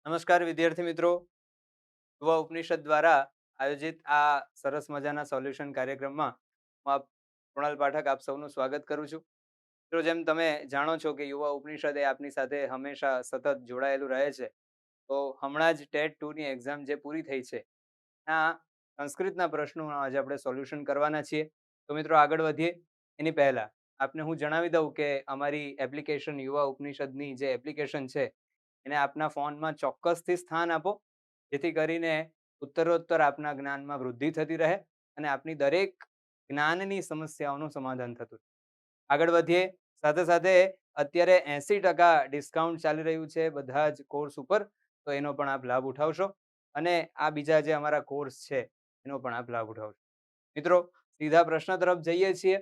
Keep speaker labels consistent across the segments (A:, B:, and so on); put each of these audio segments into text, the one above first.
A: નમસ્કાર વિદ્યાર્થી મિત્રો. યુવા ઉપનિષદ દ્વારા આયોજિત આ સરસ મજાના સોલ્યુશન કાર્યક્રમમાં હું કૃણાલ પાઠક આપ સૌનું સ્વાગત કરું છું. મિત્રો, જેમ તમે જાણો છો કે યુવા ઉપનિષદ એ આપની સાથે હંમેશા સતત જોડાયેલું રહે છે. તો હમણાં જ ટેટ 2 ની એક્ઝામ જે પૂરી થઈ છે, આ સંસ્કૃતના પ્રશ્નો આજે આપણે સોલ્યુશન કરવાના છીએ. તો મિત્રો, આગળ વધીએ એની પહેલા આપને હું જણાવી દઉં કે અમારી એપ્લિકેશન યુવા ઉપનિષદની જે એપ્લિકેશન છે એને આપના ફોનમાં ચોક્કસથી સ્થાન આપો, જેથી કરીને ઉત્તરોત્તર આપના જ્ઞાનમાં વૃદ્ધિ થતી રહે અને આપની દરેક જ્ઞાનની સમસ્યાઓનું સમાધાન થતું રહે. આગળ વધીએ. સાથે સાથે અત્યારે 80% ડિસ્કાઉન્ટ ચાલી રહ્યું છે બધા જ કોર્સ ઉપર, તો એનો પણ આપ લાભ ઉઠાવશો અને આ બીજા જે અમારા કોર્સ છે એનો પણ આપ લાભ ઉઠાવશો. મિત્રો, સીધા પ્રશ્ન તરફ જઈએ છીએ.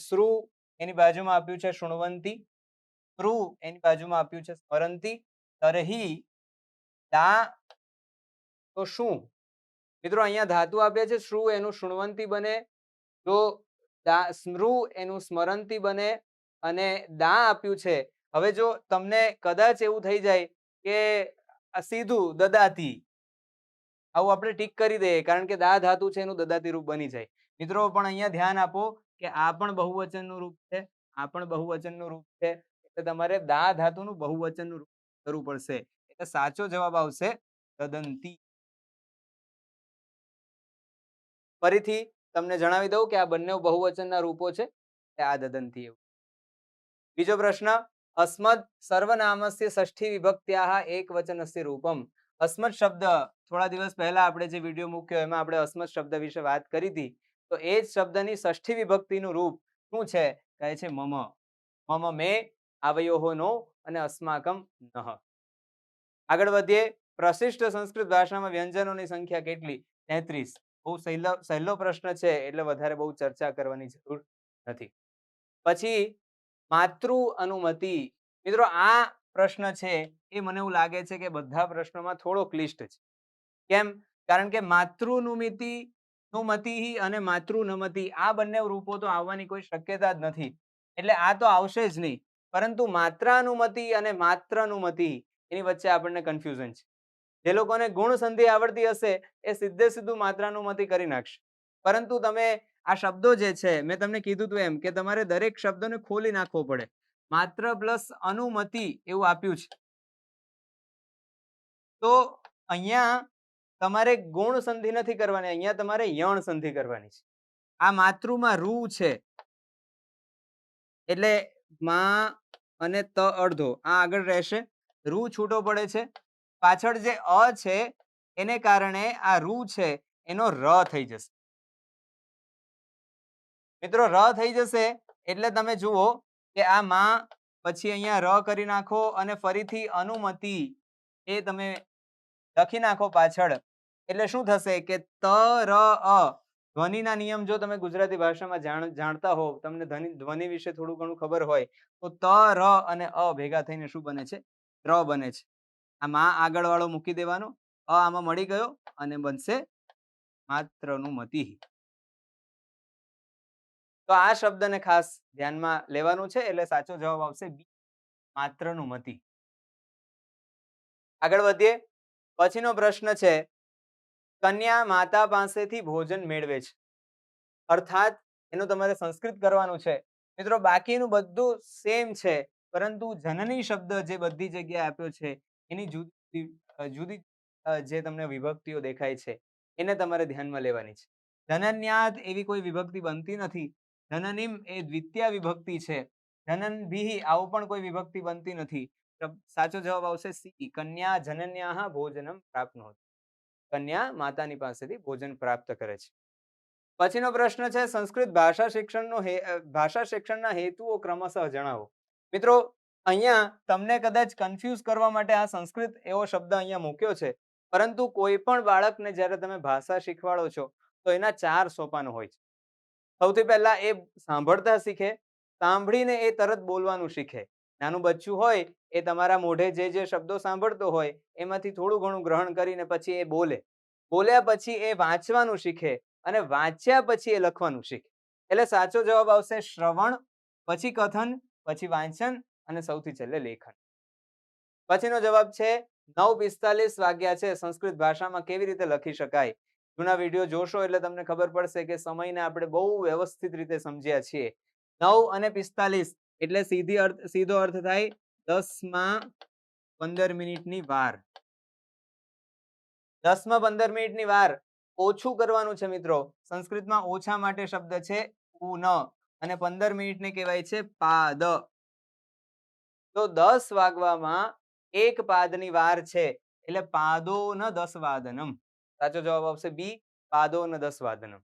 A: શ્રુ એની બાજુમાં આપ્યું છે શૃણવંતી, સ્પૃ એની બાજુમાં આપ્યું છે સ્મરંતી, તરહી દા તો શું? મિત્રો, અહીંયા ધાતુ આપ્યા છે શ્રુ એનું શૃણવંતી બને, તો સ્મૃ એનું સ્મરંતી બને અને દા આપ્યું છે. હવે જો તમને કદાચ એવું થઈ જાય કે આ સીધું દદાતી, આવું આપણે ટીક કરી દઈએ કારણ કે દા ધાતુ છે એનું દદાતી રૂપ બની જાય. મિત્રો, પણ અહીંયા ધ્યાન આપો કે આ પણ બહુવચનનું રૂપ છે, આ પણ બહુવચનનું રૂપ છે, એટલે તમારે દા ધાતુનું બહુવચનનું રૂપ કરવું પડશે. એટલે સાચો જવાબ આવશે દદંતી. ફરીથી તમને જણાવી દઉં કે આ બંને બહુવચનના રૂપો છે, આ દદંતી. એવું. બીજો પ્રશ્ન, અસ્મદ સર્વનામસ્ય ષષ્ઠી વિભક્ત્યાઃ એકવચનસ્ય રૂપમ. અસ્મદ શબ્દ થોડા દિવસ પહેલા આપણે જે વિડીયો મૂક્યો એમાં આપણે અસ્મદ શબ્દ વિશે વાત કરી હતી. તો એ જ શબ્દની ષષ્ઠી વિભક્તિનું રૂપ શું છે? કહે છે મમ. મમ મે આવયોઃ નો અને અસ્માકમ નઃ. આગળ વધીએ. પ્રશિષ્ટ સંસ્કૃત ભાષામાં વ્યંજનોની સંખ્યા કેટલી? 33. બહુ સહેલો પ્રશ્ન છે એટલે વધારે બહુ ચર્ચા કરવાની જરૂર નથી. પછી માતૃ અનુમતિ. મિત્રો, આ પ્રશ્ન છે એ મને એવું લાગે છે કે બધા પ્રશ્નોમાં થોડો ક્લિષ્ટ છે. કેમ? કારણ કે માતૃનુમિતિ, નુમતિ અને માતૃનમતિ આ બંને રૂપો તો આવવાની કોઈ શક્યતા જ નથી, એટલે આ તો આવશે જ નહીં. પરંતુ માત્રાનુમતિ અને માત્રનુમતિ એની વચ્ચે આપણને કન્ફ્યુઝન છે. જે લોકોને ગુણ સંધિ આવડતી હશે એ સીધે સીધું માત્રાનુમતિ કરી નાખશે. પરંતુ તમે આ શબ્દો જે છે, મેં તમને કીધું હતું એમ કે તમારે દરેક શબ્દને ખોલી નાખવો પડે. માત્ર પ્લસ અનુમતિ એવું આપ્યું છે, તો અહીંયા તમારે ગુણ સંધિ નથી કરવાની, અહીંયા તમારે યણ સંધિ કરવાની છે. આ માતૃમાં રૂ છે એટલે માં અને ત અડધો આ આગળ રહેશે, રૂ છૂટો પડે છે. પાછળ જે અ છે એને કારણે આ રૂ છે એનો ર થઈ જશે. મિત્રો, ર થઈ જશે એટલે તમે જુઓ કે આ માં પછી અહીંયા ર કરી નાખો અને ફરીથી અનુમતિ એ તમે લખી નાખો પાછળ, એટલે શું થશે કે ત ર અ. ધ્વનિના નિયમ જો તમે ગુજરાતી ભાષામાં જાણતા હો, તમને ધ્વનિ વિશે થોડું ઘણું ખબર હોય, તો ત ર અને અ ભેગા થઈને શું બને છે? ર બને છે. આ માં આગળ વાળો મૂકી દેવાનો, અ આમાં મળી ગયો અને બનશે માત્રનું મતિ. તો આ શબ્દને ખાસ ધ્યાનમાં લેવાનું છે, એટલે સાચો જવાબ આવશે બી, માત્રનું મતિ. આગળ વધીએ. પછીનો પ્રશ્ન છે, કન્યા માતા પાસેથી ભોજન મેળવે છે, અર્થાત એનું તમારે સંસ્કૃત કરવાનું છે. મિત્રો, બાકીનું બધું સેમ છે, પરંતુ જનની શબ્દ જે બધી જગ્યાએ આપ્યો છે એની જુદી જુદી જે તમને વિભક્તિઓ દેખાય છે એને તમારે ધ્યાનમાં લેવાની છે. જનન્યાદ એવી કોઈ વિભક્તિ બનતી નથી. જનનીમ એ દ્વિતીય વિભક્તિ છે. જનનભિઃ આવું પણ કોઈ વિભક્તિ બનતી નથી. સાચો જવાબ આવશે સી, કન્યા જનન્યાઃ ભોજનમ પ્રાપ્નોતિ. કન્યા માતાની પાસેથી ભોજન પ્રાપ્ત કરે છે. પછીનો પ્રશ્ન છે, સંસ્કૃત ભાષા શિક્ષણના હેતુઓ ક્રમશઃ જણાવો. મિત્રો, અહીંયા તમને કદાચ કન્ફ્યુઝ કરવા માટે આ સંસ્કૃત એવો શબ્દ અહીંયા મૂક્યો છે, પરંતુ કોઈ પણ બાળકને જ્યારે તમે ભાષા શીખવાડો છો તો એના 4 સોપાનો હોય છે. સૌથી પહેલા એ સાંભળતા શીખે, સાંભળીને એ તરત બોલવાનું શીખે. નાનું બચ્ચું હોય એ તમારા મોઢે જે શબ્દો સાંભળતો હોય એમાંથી થોડું ઘણું ગ્રહણ કરીને પછી એ બોલે. બોલ્યા પછી એ વાંચવાનું શીખે અને વાંચ્યા પછી એ લખવાનું શીખે. એટલે સાચો જવાબ આવશે શ્રવણ, પછી કથન, પછી વાંચન અને સૌથી છેલ્લે લેખન. પછીનો જવાબ છે 9:45 વાગ્યા છે સંસ્કૃત ભાષામાં કેવી રીતે લખી શકાય? જૂના વિડીયો જોશો એટલે તમને ખબર પડશે કે સમયને આપણે બહુ વ્યવસ્થિત રીતે સમજ્યા છીએ. 9 અને 45 એટલે સીધો અર્થ થાય 10 માં 15 મિનિટની વાર. 10 માં 15 મિનિટની વાર ઓછું કરવાનું છે મિત્રો. સંસ્કૃતમાં ઓછા માટે શબ્દ છે ઉન અને 15 મિનિટને કહેવાય છે પાદ. તો 10 વાગવામાં એક પાદની વાર છે એટલે પાદોન 10 વાદનમ. સાચો જવાબ આવશે બી, પાદોન 10 વાદનમ.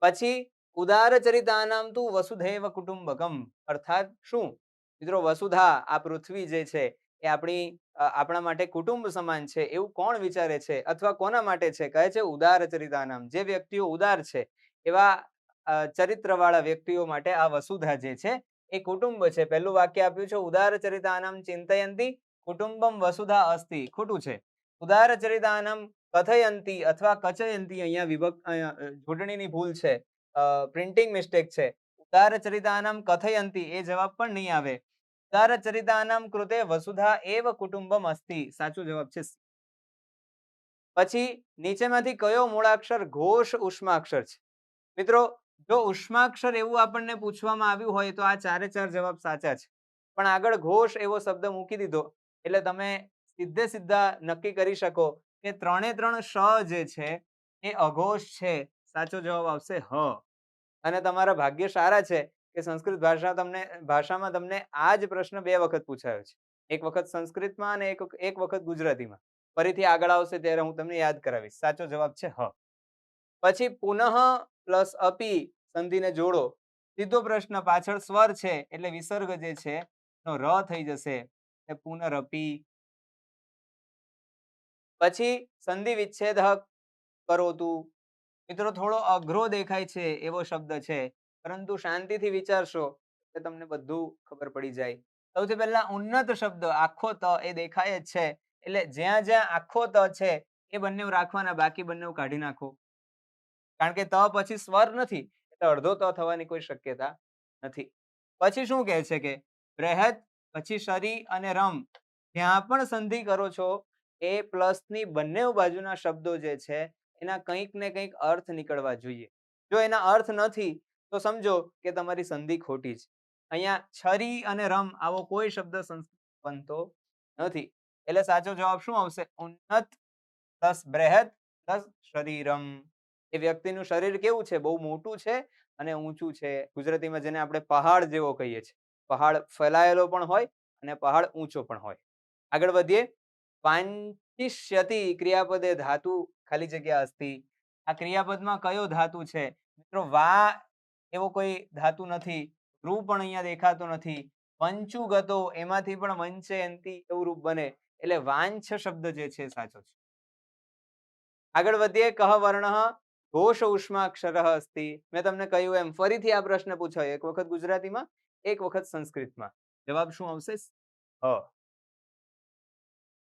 A: પછી ઉદારચરિતાનામ તુ વસુધૈવ કુટુંબકમ અર્થાત શું? મિત્રો વસુધા આ પૃથ્વી જે છે એ આપણા માટે કુટુંબ સમાન છે એવું કોણ વિચારે છે અથવા કોના માટે છે? કહે છે ઉદારચરિતાનામ. જે વ્યક્તિઓ ઉદાર છે એવા ચરિત્રવાળા વ્યક્તિઓ માટે આ વસુધા જે છે એ કુટુંબ છે. પહેલું વાક્ય આપ્યું છે ઉદારચરિતાનામ ચિંતયંતી કુટુંબમ વસુધા અસ્તિ. ખોટું છે. ઉદારચરિતાનામ કથયંતી અથવા કચયંતી અહીંયા જોડણીની ભૂલ છે, પ્રિન્ટિંગ મિસ્ટેક છે. ઉદારચરિતાનામ કથયંતી એ જવાબ પણ નહીં આવે. ઉદારચરિતાનામ કૃતે વસુધા એવ કુટુંબમ અસ્તિ. સાચો જવાબ છે. પછી નીચેમાંથી કયો મૂળાક્ષર ઘોષ ઉષ્માક્ષર છે? મિત્રો જો ઉષ્માક્ષર એવું આપણને પૂછવામાં આવ્યું હોય તો આ ચારે ચાર જવાબ સાચા છે, પણ આગળ ઘોષ એવો શબ્દ મૂકી દીધો એટલે તમે સીધા નક્કી કરી શકો કે 3 શ જે છે એ અઘોષ છે. સાચો જવાબ આવશે હ. અને તમારા ભાગ્ય સારા છે કે સંસ્કૃત ભાષામાં તમને આ જ પ્રશ્ન 2 વખત પૂછાયો છે. એક વખત સંસ્કૃતમાં અને એક વખત ગુજરાતીમાં. ફરીથી આગળ આવશે ત્યારે હું તમને યાદ કરાવીશ. સાચો જવાબ છે હ. પછી પુનઃ પ્લસ અપી સંધિને જોડો. સીધો પ્રશ્ન, પાછળ સ્વર છે એટલે વિસર્ગ જે છે નો ર થઈ જશે. પુનરપી. પછી સંધિ વિચ્છેદ કરોતુ. મિત્રો થોડો અઘરો દેખાય છે એવો શબ્દ છે, પરંતુ શાંતિથી વિચારશો એટલે તમને બધું ખબર પડી જાય. સૌથી પહેલા ઉન્નત શબ્દ આખો ત એ દેખાય જ છે એટલે જ્યાં જ્યાં આખો ત છે એ બંને રાખવાના, બાકી બંને કાઢી નાખો. કારણ કે ત પછી સ્વર નથી એટલે અડધો ત થવાની કોઈ શક્યતા નથી. પછી શું કહે છે કે બૃહદ પછી શરી અને રમ જ્યાં પણ સંધિ કરો છો એ પ્લસ ની બંને બાજુના શબ્દો જે છે એના કંઈક ને કંઈક અર્થ નીકળવા જોઈએ. જો એના અર્થ નથી તો સમજો કે તમારી સંધિ ખોટી છે. અહીંયા છરી અને રમ આવો કોઈ શબ્દ સંસ્કૃત બનતો નથી. એટલે સાચો જવાબ શું આવશે? ઉન્નત પ્લસ બૃહદ પ્લસ શરીરમ. એ વ્યક્તિનું શરીર કેવું છે? બહુ મોટું છે અને ઊંચું છે. ગુજરાતીમાં જેને આપણે પહાડ જેવો કહીએ છીએ. પહાડ ફેલાયેલો પણ હોય અને પહાડ ઊંચો પણ હોય. આગળ વધીએ. પાંચિષ્યતિ ક્રિયાપદે ધાતુ ખાલી જગ્યા અસ્તિ. આ ક્રિયાપદમાં કયો ધાતુ છે? મિત્રો વા એવો કોઈ ધાતુ નથી. રૂ પણ અહીંયા દેખાતો નથી. પંચુગતો એમાંથી પણ વંચયંતી એવું રૂપ બને એટલે વાંછ શબ્દ જે છે સાચો છે. આગળ વધીએ. કહ વર્ણ ઘોષ ઉષ્માક્ષર અસ્તિ. મેં તમને કહ્યું એમ ફરીથી આ પ્રશ્ન પૂછાયો, એક વખત ગુજરાતીમાં એક વખત સંસ્કૃતમાં. જવાબ શું આવશે? હ.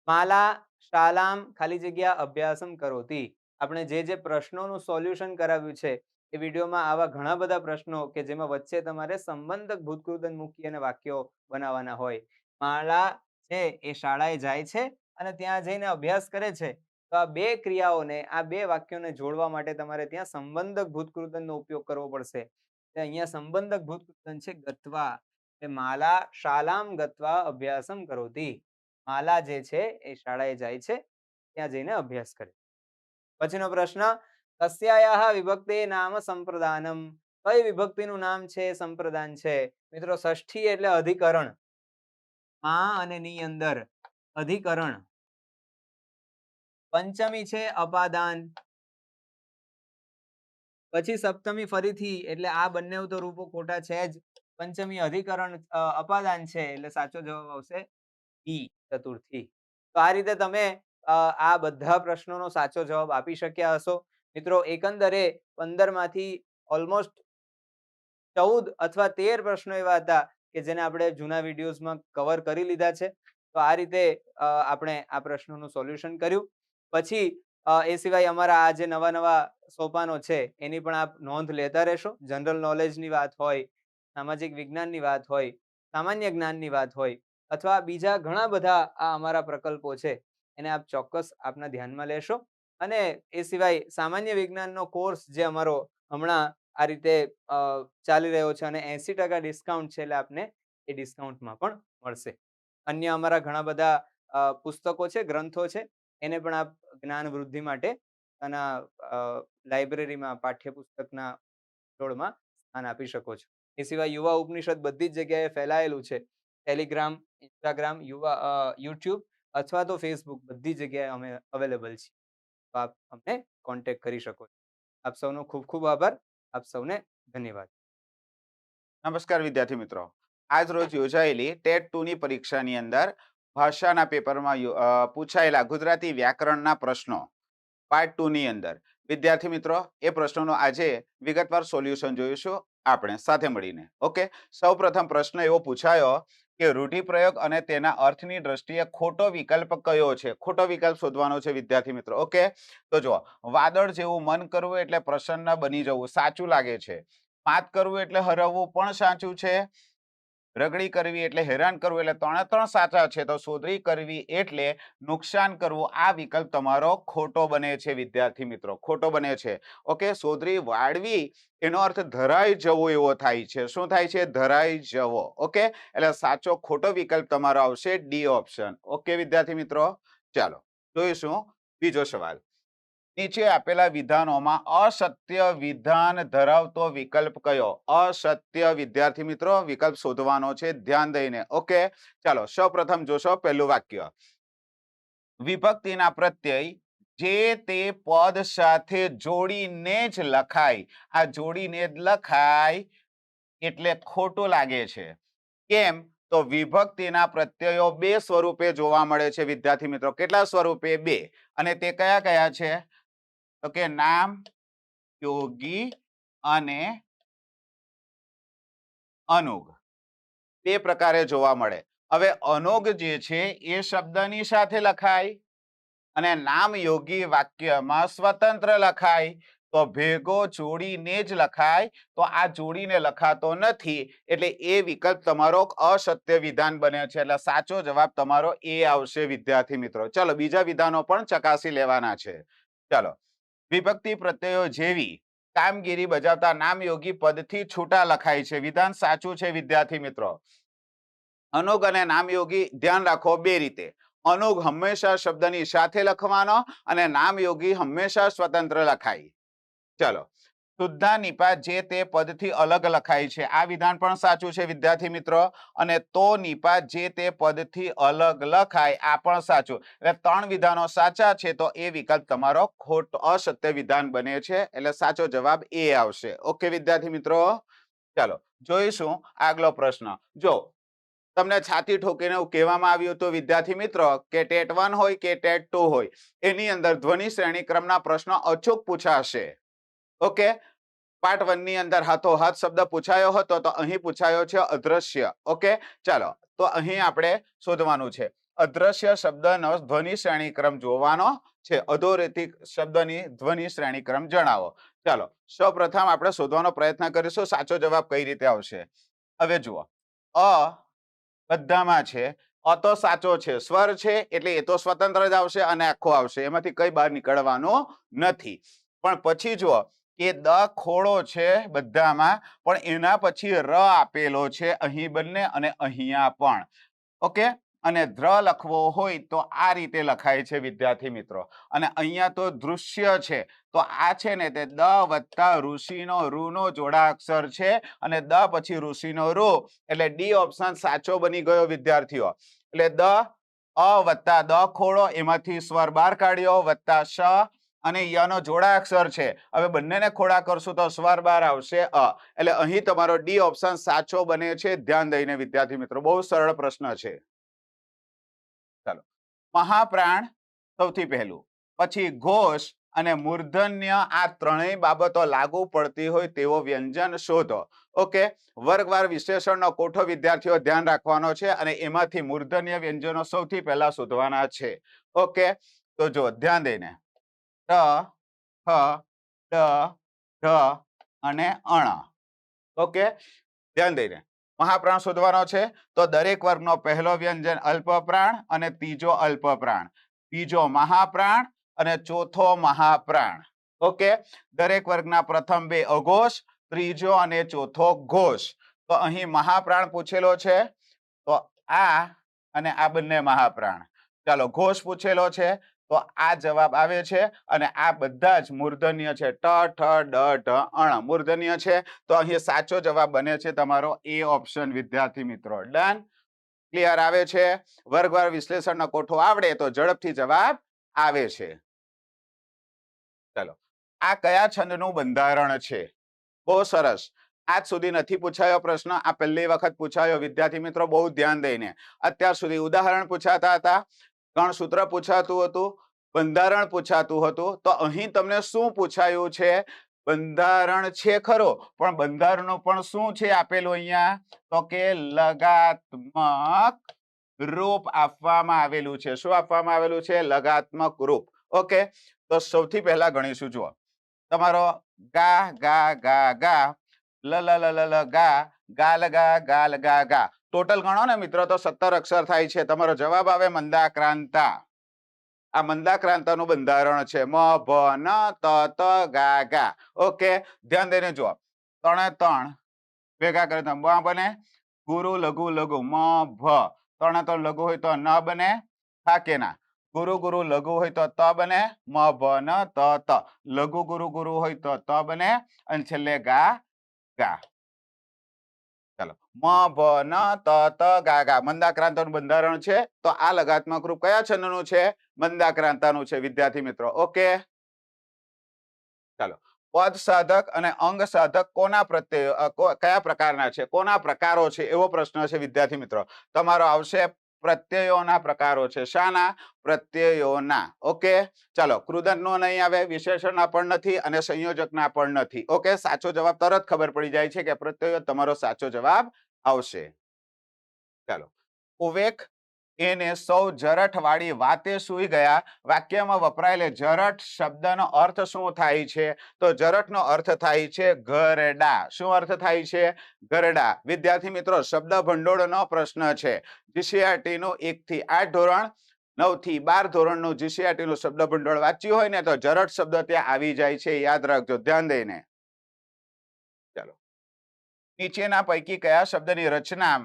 A: માલા શાલામ ખાલી જગ્યા અભ્યાસમ કરોતી. આપણે જે પ્રશ્નોનું સોલ્યુશન કરાવ્યું છે એ વિડીયોમાં આવા ઘણા બધા પ્રશ્નો કે જેમાં વચ્ચે તમારે સંબંધક ભૂતકૃદંત મૂકી અને વાક્યો બનાવવાના હોય. માલા છે એ શાળાએ જાય છે અને ત્યાં જઈને અભ્યાસ કરે છે. તો આ બે ક્રિયાઓને, આ બે વાક્યોને જોડવા માટે તમારે ત્યાં સંબંધક ભૂતકૃદંતનો ઉપયોગ કરવો પડશે. અહીંયા સંબંધક ભૂતકૃદંત છે ગત્વા. માલા શાલામ ગત્વા અભ્યાસમ કરોતી. માલા જે છે એ શાળાએ જાય છે, ત્યાં જઈને અભ્યાસ કરે. પછીનો પ્રશ્ન. કસ્યાયાહ વિભક્તે નામ સંપ્રદાનમ. કઈ વિભક્તિનું નામ છે સંપ્રદાન છે? મિત્રો ષષ્ઠી એટલે અધિકરણ. આ અને ની અંદર અધિકરણ. પંચમી છે અપાદાન. પછી સપ્તમી ફરીથી એટલે આ બંને તો રૂપો ખોટા છે જ. પંચમી અધિકરણ અપાદાન છે એટલે સાચો જવાબ આવશે ઈ, ચતુર્થી. તો આ રીતે તમે આ બધા પ્રશ્નોનો સાચો જવાબ આપી શક્યા હશો. મિત્રો એકંદરે 15 માંથી ઓલમોસ્ટ 14 અથવા 13 પ્રશ્નો એવા હતા કે જેને આપણે જૂના વિડીયોઝમાં કવર કરી લીધા છે. તો આ રીતે આપણે આ પ્રશ્નોનું સોલ્યુશન કર્યું. પછી એ સિવાય અમારા આ જે નવા સોપાનો છે એની પણ આપ નોંધ લેતા રહેશો. જનરલ નોલેજની વાત હોય, સામાજિક વિજ્ઞાનની વાત હોય, સામાન્ય જ્ઞાનની વાત હોય, અથવા બીજા ઘણા બધા આ અમારા પ્રકલ્પો છે એને આપ ચોક્કસ આપના ધ્યાનમાં લેશો. અને એ સિવાય સામાન્ય વિજ્ઞાનનો કોર્સ જે અમારો હમણાં આ રીતે ચાલી રહ્યો છે અને 80% ડિસ્કાઉન્ટ છે, એટલે આપને એ ડિસ્કાઉન્ટમાં પણ મળશે. અન્ય અમારા ઘણા બધા પુસ્તકો છે, ગ્રંથો છે, એને પણ આપ જ્ઞાન વૃદ્ધિ માટે આના લાઇબ્રેરીમાં પાઠ્યપુસ્તકના જોડમાં સ્થાન આપી શકો છો. એ સિવાય યુવા ઉપનિષદ બધી જ જગ્યાએ ફેલાયેલું છે. ટેલિગ્રામ, ઇન્સ્ટાગ્રામ, યુટ્યુબ અથવા તો ફેસબુક બધી જગ્યાએ અમે અવેલેબલ છીએ. તો આપ અમને કોન્ટેક્ટ કરી શકો છો. આપ સૌનો ખૂબ ખૂબ આભાર. આપ સૌને ધન્યવાદ.
B: નમસ્કાર વિદ્યાર્થી મિત્રો, આજ રોજ યોજાયેલી ટેટ 2 ની પરીક્ષાની અંદર ભાષાના પેપરમાં પૂછાયેલા ગુજરાતી વ્યાકરણના પ્રશ્નો પાર્ટ 2 ની અંદર વિદ્યાર્થી મિત્રો એ પ્રશ્નોનો આજે વિગતવાર સોલ્યુશન જોઈશું આપણે સાથે મળીને. ઓકે, સૌપ્રથમ પ્રશ્ન એવો પૂછાયો કે રૂઢિપ્રયોગ અને તેના અર્થની દ્રષ્ટિએ ખોટો વિકલ્પ કયો છે? ખોટો વિકલ્પ શોધવાનો છે વિદ્યાર્થી મિત્રો. ઓકે, તો જો વાદળ જેવું મન કરવું એટલે પ્રસન્ન બની જવું, સાચું લાગે છે. માત કરવું એટલે હરવવું પણ સાચું છે. રગડી કરવી એટલે હેરાન કરવું, એટલે ત્રણે ત્રણ સાચા છે. તો સોદરી કરવી એટલે નુકસાન કરવું, આ વિકલ્પ તમારો ખોટો બને છે વિદ્યાર્થી મિત્રો, ખોટો બને છે. ઓકે, સોદરી વાળવી એનો અર્થ ધરાઈ જવો એવો થાય છે. શું થાય છે? ધરાઈ જવો. ઓકે, એટલે સાચો ખોટો વિકલ્પ તમારો આવશે ડી ઓપ્શન. ઓકે વિદ્યાર્થી મિત્રો, ચાલો જોઈશું બીજો સવાલ. નીચે આપેલા વિધાનોમાં અસત્ય વિધાન ધરાવતો વિકલ્પ કયો? અસત્ય વિદ્યાર્થી મિત્રો વિકલ્પ શોધવાનો છે ધ્યાન દઈને. ઓકે, ચાલો સૌપ્રથમ જોશો પહેલું વાક્ય. વિભક્તિના પ્રત્યય જે તે પદ સાથે જોડીને જ લખાય. આ જોડીને જ લખાય એટલે ખોટું લાગે છે. કેમ? તો વિભક્તિના પ્રત્યયો બે સ્વરૂપે જોવા મળે છે વિદ્યાર્થી મિત્રો. કેટલા સ્વરૂપે? બે. અને તે કયા કયા છે? તો કે નામ, યોગી અને અનુગ, બે પ્રકારે જોવા મળે. હવે અનુગ જે છે એ શબ્દની સાથે લખાય અને નામ યોગી વાક્યમાં સ્વતંત્ર લખાય. તો ભેગો જોડીને જ લખાય, તો આ જોડીને લખાતો નથી એટલે એ વિકલ્પ તમારો અસત્ય વિધાન બને છે. એટલે સાચો જવાબ તમારો એ આવશે વિદ્યાર્થી મિત્રો. ચાલો બીજા વિધાનો પણ ચકાસી લેવાના છે. ચાલો, વિભક્તિ પ્રત્યયો જેવી કામગીરી બજાવતા નામયોગી પદથી છૂટા લખાય છે. વિધાન સાચું છે વિદ્યાર્થી મિત્રો. અનુગ અને નામયોગી ધ્યાન રાખો બે રીતે. અનુગ હંમેશા શબ્દની સાથે લખવાનો અને નામયોગી હંમેશા સ્વતંત્ર લખાય. ચાલો, શુદ્ધા નિપાત જે તે પદથી અલગ લખાય છે. આ વિધાન પણ સાચું છે વિદ્યાર્થી મિત્રો. અને તો નિપાત જે તે પદથી અલગ લખાય, આ પણ સાચું. એટલે ત્રણ વિધાનો સાચા છે, તો એ વિકલ્પ તમારો ખોટો અસત્ય વિધાન બને છે. એટલે સાચો જવાબ એ આવશે. ઓકે વિદ્યાર્થી મિત્રો, ચાલો જોઈશું આગલો પ્રશ્ન. જો તમને છાતી ઠોકીને એવું કહેવામાં આવ્યું હતું વિદ્યાર્થી મિત્રો કે ટેટ 1 હોય કે ટેટ 2 હોય, એની અંદર ધ્વનિ શ્રેણી ક્રમના પ્રશ્નો અચૂક પૂછાશે. ઓકે, પાર્ટ 1 ની અંદર હાથોહાથ શબ્દ પૂછાયો હતો, તો અહીં પૂછાયો છે અદ્રશ્ય. ઓકે, ચાલો તો અહીં આપણે શોધવાનું છે અદ્રશ્ય શબ્દનો ધ્વનિ શ્રેણી ક્રમ જોવાનો છે. અધોરેખિત શબ્દની ધ્વનિ શ્રેણી ક્રમ જણાવો. ચાલો સૌપ્રથમ આપણે શોધવાનો પ્રયત્ન કરીશું સાચો જવાબ કઈ રીતે આવશે. હવે જુઓ, અ બધામાં છે. અ તો સાચો છે, સ્વર છે એટલે એ તો સ્વતંત્ર જ આવશે અને આખો આવશે, એમાંથી કઈ બહાર નીકળવાનો નથી. પણ પછી જુઓ કે દ ખોળો છે બધામાં, પણ એના પછી ર આપેલો છે અહીં બંને અને અહીંયા પણ. ઓકે, અને દ્ર લખવો હોય તો આ રીતે લખાય છે વિદ્યાર્થી મિત્રો. અને અહીંયા તો દૃશ્ય છે, તો આ છે ને તે દ વત્તા ઋષિનો રૂનો જોડાક્ષર છે અને દ પછી ઋષિનો રૂ, એટલે ડી ઓપ્શન સાચો બની ગયો વિદ્યાર્થીઓ. એટલે દ અ વત્તા દ ખોળો, એમાંથી સ્વર બહાર કાઢ્યો, વત્તા શ અને યનો જોડાક્ષર છે. હવે બંનેને ખોડા કરશું તો સ્વર બહાર આવશે અ. એટલે અહીં તમારો ડી ઓપ્શન સાચો બને છે. ધ્યાન દઈને વિદ્યાર્થી મિત્રો, બહુ સરળ પ્રશ્ન છે. ચાલો, મહાપ્રાણ સૌથી પહેલું, પછી ઘોષ અને મૂર્ધન્ય, આ ત્રણેય બાબતો લાગુ પડતી હોય તેવો વ્યંજન શોધો. ઓકે, વર્ગવાર વિશેષણનો કોઠો વિદ્યાર્થીઓ ધ્યાન રાખવાનો છે અને એમાંથી મૂર્ધન્ય વ્યંજનો સૌથી પહેલા શોધવાના છે. ઓકે, તો જો ધ્યાન દઈને ટ, હ, ડ, ઢ અને અણ. ઓકે, ધ્યાન દઈને મહાપ્રાણ શોધવાનો છે તો દરેક વર્ગનો પહેલો વ્યંજન અલ્પપ્રાણ અને ત્રીજો અલ્પપ્રાણ, ત્રીજો મહાપ્રાણ અને ચોથો મહાપ્રાણ. ઓકે, દરેક વર્ગના પ્રથમ બે અઘોષ, ત્રીજો અને ચોથો ઘોષ. તો અહીં મહાપ્રાણ પૂછેલો છે તો આ અને આ બંને મહાપ્રાણ. ચાલો, ઘોષ પૂછેલો છે તો આ જવાબ આવે છે અને આ બધા જ મૂર્ધન્ય છે. ટ ઠ ડ ઢ અણ મૂર્ધન્ય છે. તો અહીં સાચો જવાબ બને છે તમારો એ ઓપ્શન. વિદ્યાર્થી મિત્રો, ડન, ક્લિયર આવે છે. વર્ગવાર વિશ્લેષણનો કોઠો આવડે તો ઝડપથી જવાબ આવે છે. ચાલો, આ કયા છંદનું બંધારણ છે? બહુ સરસ. આજ સુધી નથી પૂછાયો પ્રશ્ન, આ પહેલી વખત પૂછાયો. વિદ્યાર્થી મિત્રો, બહુ ધ્યાન દઈને. અત્યાર સુધી ઉદાહરણ પૂછાતા હતા, ગણસૂત્ર પૂછાતું હતું, બંધારણ પૂછાતું હતું. તો અહીં તમને શું પૂછાયું છે? બંધારણ છે ખરો, પણ બંધારણનું પણ શું છે આપેલું અહીંયા? તો કે લગાત્મક રૂપ આપવામાં આવેલું છે. શું આપવામાં આવેલું છે? લગાત્મક રૂપ. ઓકે, તો સૌથી પહેલા ગણીશું. જુઓ, તમારો ગા ગા ગા ગા, લ લ લ લ લ ગા, ગાલ ગા ગાલ ગા ગા. ટોટલ ગણો ને મિત્રો તો 17 અક્ષર થાય છે. તમારો જવાબ આવે મંદાક્રાંતા. આ મંદાક્રાંતાનું બંધારણ છે. મ ભ ન ત ત ગા ગા. ઓકે, ધ્યાન દઈને જુઓ. ત્રણે ત્રણ ભેગા કરે તો મ બને. ગુરુ લઘુ લઘુ મ ભ. ત્રણે ત્રણ લઘુ હોય તો ન બને. હા કે ના? ગુરુ ગુરુ લઘુ હોય તો ત બને. મ ભ ન ત ત. લઘુ ગુરુ ગુરુ હોય તો ત બને અને છેલ્લે ગા ગા. ચાલો, મ ભ ન ત ત ગા ગા મંદાક્રાંતાનું બંધારણ છે. તો આ લગાત્મક રૂપ કયા છંદનું છે? મંદાક્રાંતાનું છે. વિદ્યાર્થી મિત્રો, ઓકે. ચાલો, પદ સાધક અને અંગ સાધક કોના પ્રત્યય કયા પ્રકારના છે? કોના પ્રકારો છે? એવો પ્રશ્ન છે. વિદ્યાર્થી મિત્રો, તમારો આવશે પ્રત્યયોના પ્રકારો છે. શાના? પ્રત્યયોના. ઓકે, ચાલો, કૃદંતનો નહીં આવે, વિશેષણના પણ નથી અને સંયોજકના પણ નથી. ઓકે, સાચો જવાબ તરત ખબર પડી જાય છે કે પ્રત્યયો તમારો સાચો જવાબ આવશે. ચાલો, ઉવેક એને સૌ જરઠ વાળી વાતે સુઈ ગયા. વાક્યમાં વપરાયેલ જરઠ શબ્દનો અર્થ શું થાય છે? તો જરઠનો અર્થ થાય છે ઘરડા. શું અર્થ થાય છે? ઘરડા. વિદ્યાર્થી મિત્રો, શબ્દ ભંડોળનો પ્રશ્ન છે. જીસીઆરટી નું 1 થી 8 ધોરણ, 9 થી 12 ધોરણનું જીસીઆરટી નું શબ્દ ભંડોળ વાંચ્યું હોય ને તો જરઠ શબ્દ ત્યાં આવી જાય છે. યાદ રાખજો, ધ્યાન દઈને. ચાલો, નીચેના પૈકી કયા શબ્દની રચના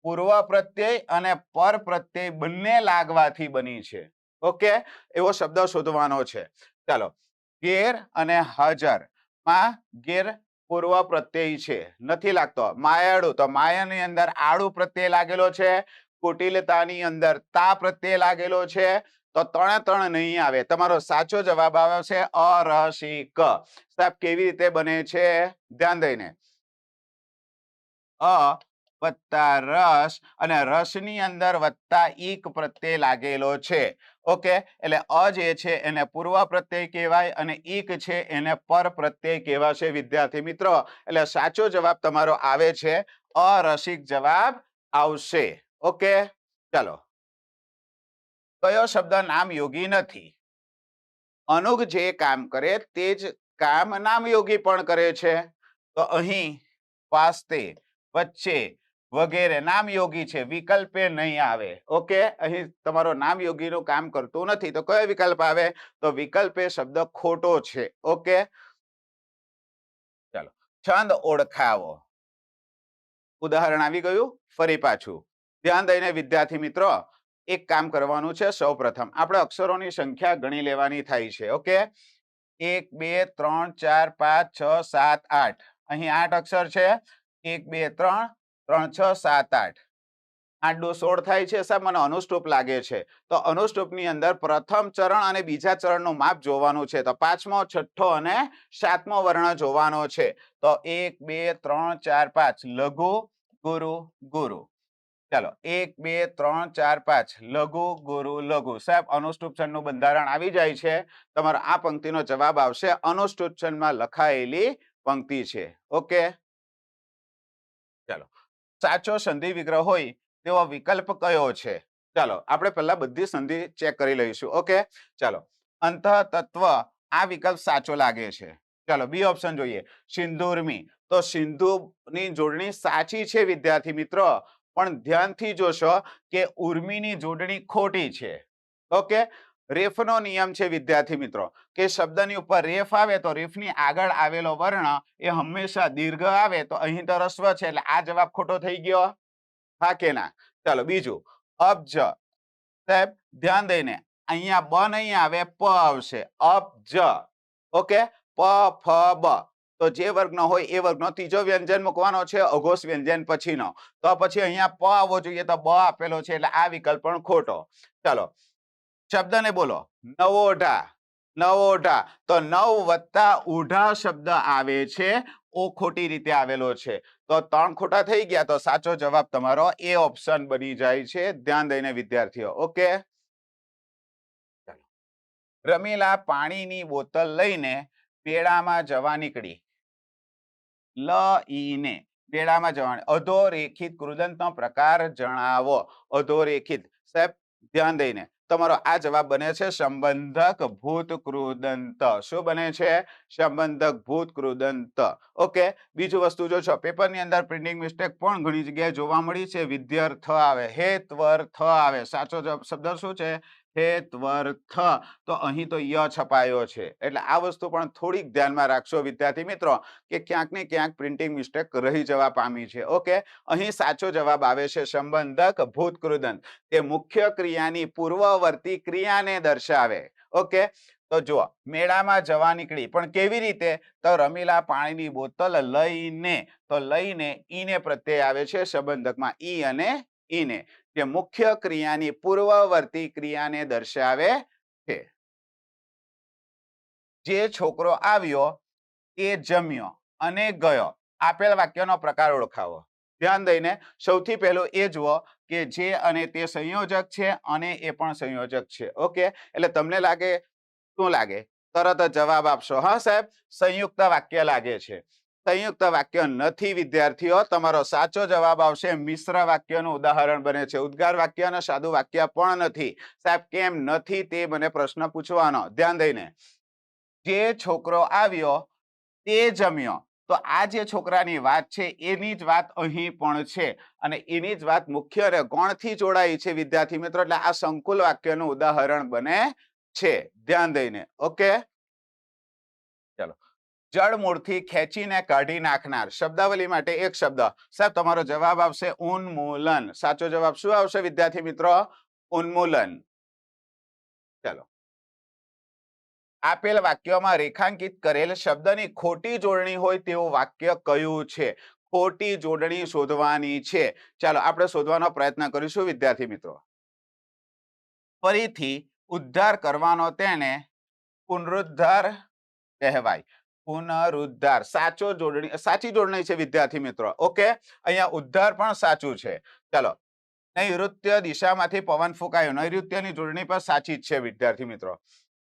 B: પૂર્વ પ્રત્યય અને પર પ્રત્યય બંને લાગવાથી બની છે? ઓકે, એવો શબ્દ શોધવાનો છે. ચાલો, ગેર અને હાજર માં ગેર પૂર્વ પ્રત્યય છે, નથી લાગતો. માયાળુ, તો માયાની અંદર આળુ પ્રત્યય લાગેલો છે. કુટિલતાની અંદર તા પ્રત્યય લાગેલો છે. તો ત્રણે ત્રણ નહીં આવે. તમારો સાચો જવાબ આવે છે અરસિક. સાહેબ, કેવી રીતે બને છે? ધ્યાન દઈને. અ વત્તા રસ અને રસની અંદર વત્તા ઈક પ્રત્યય લાગેલો છે. ઓકે, એટલે અ જે છે એને પૂર્વ પ્રત્યય કહેવાય અને ઈક છે એને પર પ્રત્યય કહેવાશે. વિદ્યાર્થી મિત્રો, એટલે સાચો જવાબ તમારો આવે છે અરસિક જવાબ આવશે. ઓકે, ચાલો, કયો શબ્દ નામયોગી નથી? અનુગ જે કામ કરે તે જ કામ નામયોગી પણ કરે છે. તો અહીં વાસ્તે, વચ્ચે વગેરે નામયોગી છે, વિકલ્પે નહીં આવે. ઓકે, અહીં તમારો નામયોગીનું કામ કરતું નથી. તો કયો વિકલ્પ આવે? તો વિકલ્પે શબ્દ ખોટો છે. ઓકે, ચાલો, છંદ ઓળખાવો. ઉદાહરણ આવી ગયું. ફરી પાછું ધ્યાન દઈને વિદ્યાર્થી મિત્રો, એક કામ કરવાનું છે. સૌ પ્રથમ આપણે અક્ષરોની સંખ્યા ગણી લેવાની થાય છે. ઓકે, 1 2 3 4 5 6 7 8. અહીં 8 અક્ષર છે. 1 2 3 3 6 7 8. 8 દુ 16 થાય છે. સાહેબ, મને અનુષ્ટુપ લાગે છે. તો અનુષ્ટુપની અંદર પ્રથમ ચરણ અને બીજા ચરણનું માપ જોવાનું છે. તો પાંચમો, છઠ્ઠો અને સાતમો વર્ણ જોવાનો છે. તો 1 2 3 4 5 લઘુ ગુરુ ગુરુ. ચાલો, 1 2 3 4 5 લઘુ ગુરુ લઘુ. સાહેબ, અનુષ્ટુપ છંદનું બંધારણ આવી જાય છે. તમારો આ પંક્તિનો જવાબ આવશે અનુષ્ટુપ છંદમાં લખાયેલી પંક્તિ છે. ઓકે, ચાલો, સાચો સંધિ વિગ્રહ હોય તેવો વિકલ્પ કયો છે? ચાલો, આપણે પહેલા બધી સંધિ ચેક કરી લઈશું. ઓકે, ચાલો, અંતઃ તત્વ આ વિકલ્પ સાચો લાગે છે. ચાલો, બી ઓપ્શન જોઈએ. સિંદૂરમી, તો સિંધુની જોડણી સાચી છે વિદ્યાર્થી મિત્રો, પણ ધ્યાનથી જોશો કે ઉર્મીની જોડણી ખોટી છે. ઓકે, રેફનો નિયમ છે વિદ્યાર્થી મિત્રો કે શબ્દની ઉપર રેફ આવે તો રેફની આગળ આવેલો વર્ણ એ હંમેશા દીર્ઘ આવે, તો અહીં તો રસ્વ છે એટલે આ જવાબ ખોટો થઈ ગયો, હા કે ના? ચાલો બીજું, અબજ. સાહેબ ધ્યાન દઈને અહીંયા બ નહીં આવે, પ આવશે, અબજ. ઓકે, પ ફ બ. તો જે વર્ગનો હોય એ વર્ગનો ત્રીજો વ્યંજન મૂકવાનો છે અઘોષ વ્યંજન પછીનો. તો પછી અહીંયા પ આવવો જોઈએ, તો બ આપેલો છે એટલે આ વિકલ્પ પણ ખોટો. ચાલો શબ્દને બોલો, નવોઢા. નવોઢા, તો નવ વત્તા ઉઢા શબ્દ આવે છે, ઓ ખોટી રીતે આવેલો છે. તો 3 ખોટા થઈ ગયા, તો સાચો જવાબ તમારો એ ઓપ્શન બની જાય છે. ધ્યાન દઈને વિદ્યાર્થીઓ. ઓકે, રમીલા પાણીની બોતલ લઈને મેળામાં જવા નીકળી. લ ઈને મેળામાં જવાની. અધોરેખિત કૃદંતનો પ્રકાર જણાવો. અધોરેખિત, સાહેબ ધ્યાન દઈને તમારો આ જવાબ બને છે સંબંધક ભૂત કૃદંત. શું બને છે? સંબંધક ભૂત કૃદંત. ઓકે, બીજું વસ્તુ જો છો પેપરની અંદર પ્રિન્ટિંગ મિસ્ટેક પણ ઘણી જગ્યાએ જોવા મળી છે. વિદ્યાર્થ આવે, હેત્વર્થ આવે. સાચો જવાબ શબ્દ શું છે? હેત્વર્થ. તો અહીં તો ય છપાયો છે, એટલે આ વસ્તુ પણ થોડીક ધ્યાનમાં રાખશો વિદ્યાર્થી મિત્રો કે ક્યાંક ને ક્યાંક પ્રિન્ટિંગ મિસ્ટેક રહી જવા પામી છે. ઓકે, અહીં સાચો જવાબ આવે છે સંબંધક ભૂત કૃદંત. તે મુખ્ય ક્રિયાની પૂર્વવર્તી ક્રિયાને દર્શાવે. ઓકે, તો જુઓ મેળામાં જવા નીકળી, પણ કેવી રીતે? તો રમીલા પાણીની બોતલ લઈને, તો લઈને ઈને પ્રત્યય આવે છે સંબંધકમાં, ઈ અને ઈને, જે મુખ્ય ક્રિયાની પૂર્વવર્તી ક્રિયાને દર્શાવે છે. જે છોકરો આવ્યો એ જમ્યો અને ગયો. આપેલ વાક્યનો પ્રકાર ઓળખાવો. ધ્યાન દઈને સૌથી પહેલું એ જુઓ કે જે અને તે સંયોજક છે અને એ પણ સંયોજક છે. ઓકે, એટલે તમને લાગે, શું લાગે? તરત જ જવાબ આપશો. હા સાહેબ, સંયુક્ત વાક્ય લાગે છે. સંયુક્ત વાક્ય નથી વિદ્યાર્થીઓ. તમારો સાચો જવાબ આવશે મિશ્ર વાક્યનું ઉદાહરણ બને છે. ઉદ્ગાર વાક્ય અને સાદું વાક્ય પણ નથી. સાહેબ કેમ નથી તે મને પ્રશ્ન પૂછવાનો. ધ્યાન દઈને, જે છોકરો આવ્યો તે જમ્યો, તો આ જે છોકરાની વાત છે એની જ વાત અહીં પણ છે, અને એની જ વાત મુખ્ય અને ગૌણથી જોડાઈ છે વિદ્યાર્થી મિત્રો, એટલે આ સંકુલ વાક્યનું ઉદાહરણ બને છે. ધ્યાન દઈને. ઓકે, ચાલો જળમૂળથી ખેંચીને કાઢી નાખનાર. શબ્દાવલી માટે એક શબ્દ. સાહેબ તમારો જવાબ આવશે ઉન્મૂલન. સાચો જવાબ શું આવશે વિદ્યાર્થી મિત્રો? ઉન્મૂલન. ચાલો, આપેલ વાક્યમાં રેખાંકિત કરેલ શબ્દની ખોટી જોડણી હોય તેવું વાક્ય કયું છે? ખોટી જોડણી શોધવાની છે. ચાલો આપણે શોધવાનો પ્રયત્ન કરીશું વિદ્યાર્થી મિત્રો. ફરીથી ઉદ્ધાર કરવાનો તેને પુનરુદ્ધાર કહેવાય. પુનરુદ્ધાર સાચો જોડણી, સાચી જોડણી છે વિદ્યાર્થી મિત્રો. ઓકે, અહીંયા ઉદ્ધાર પણ સાચું છે. ચાલો, નૈઋત્ય દિશામાંથી પવન ફૂંકાયો. નૈઋત્યની જોડણી પણ સાચી જ છે વિદ્યાર્થી મિત્રો.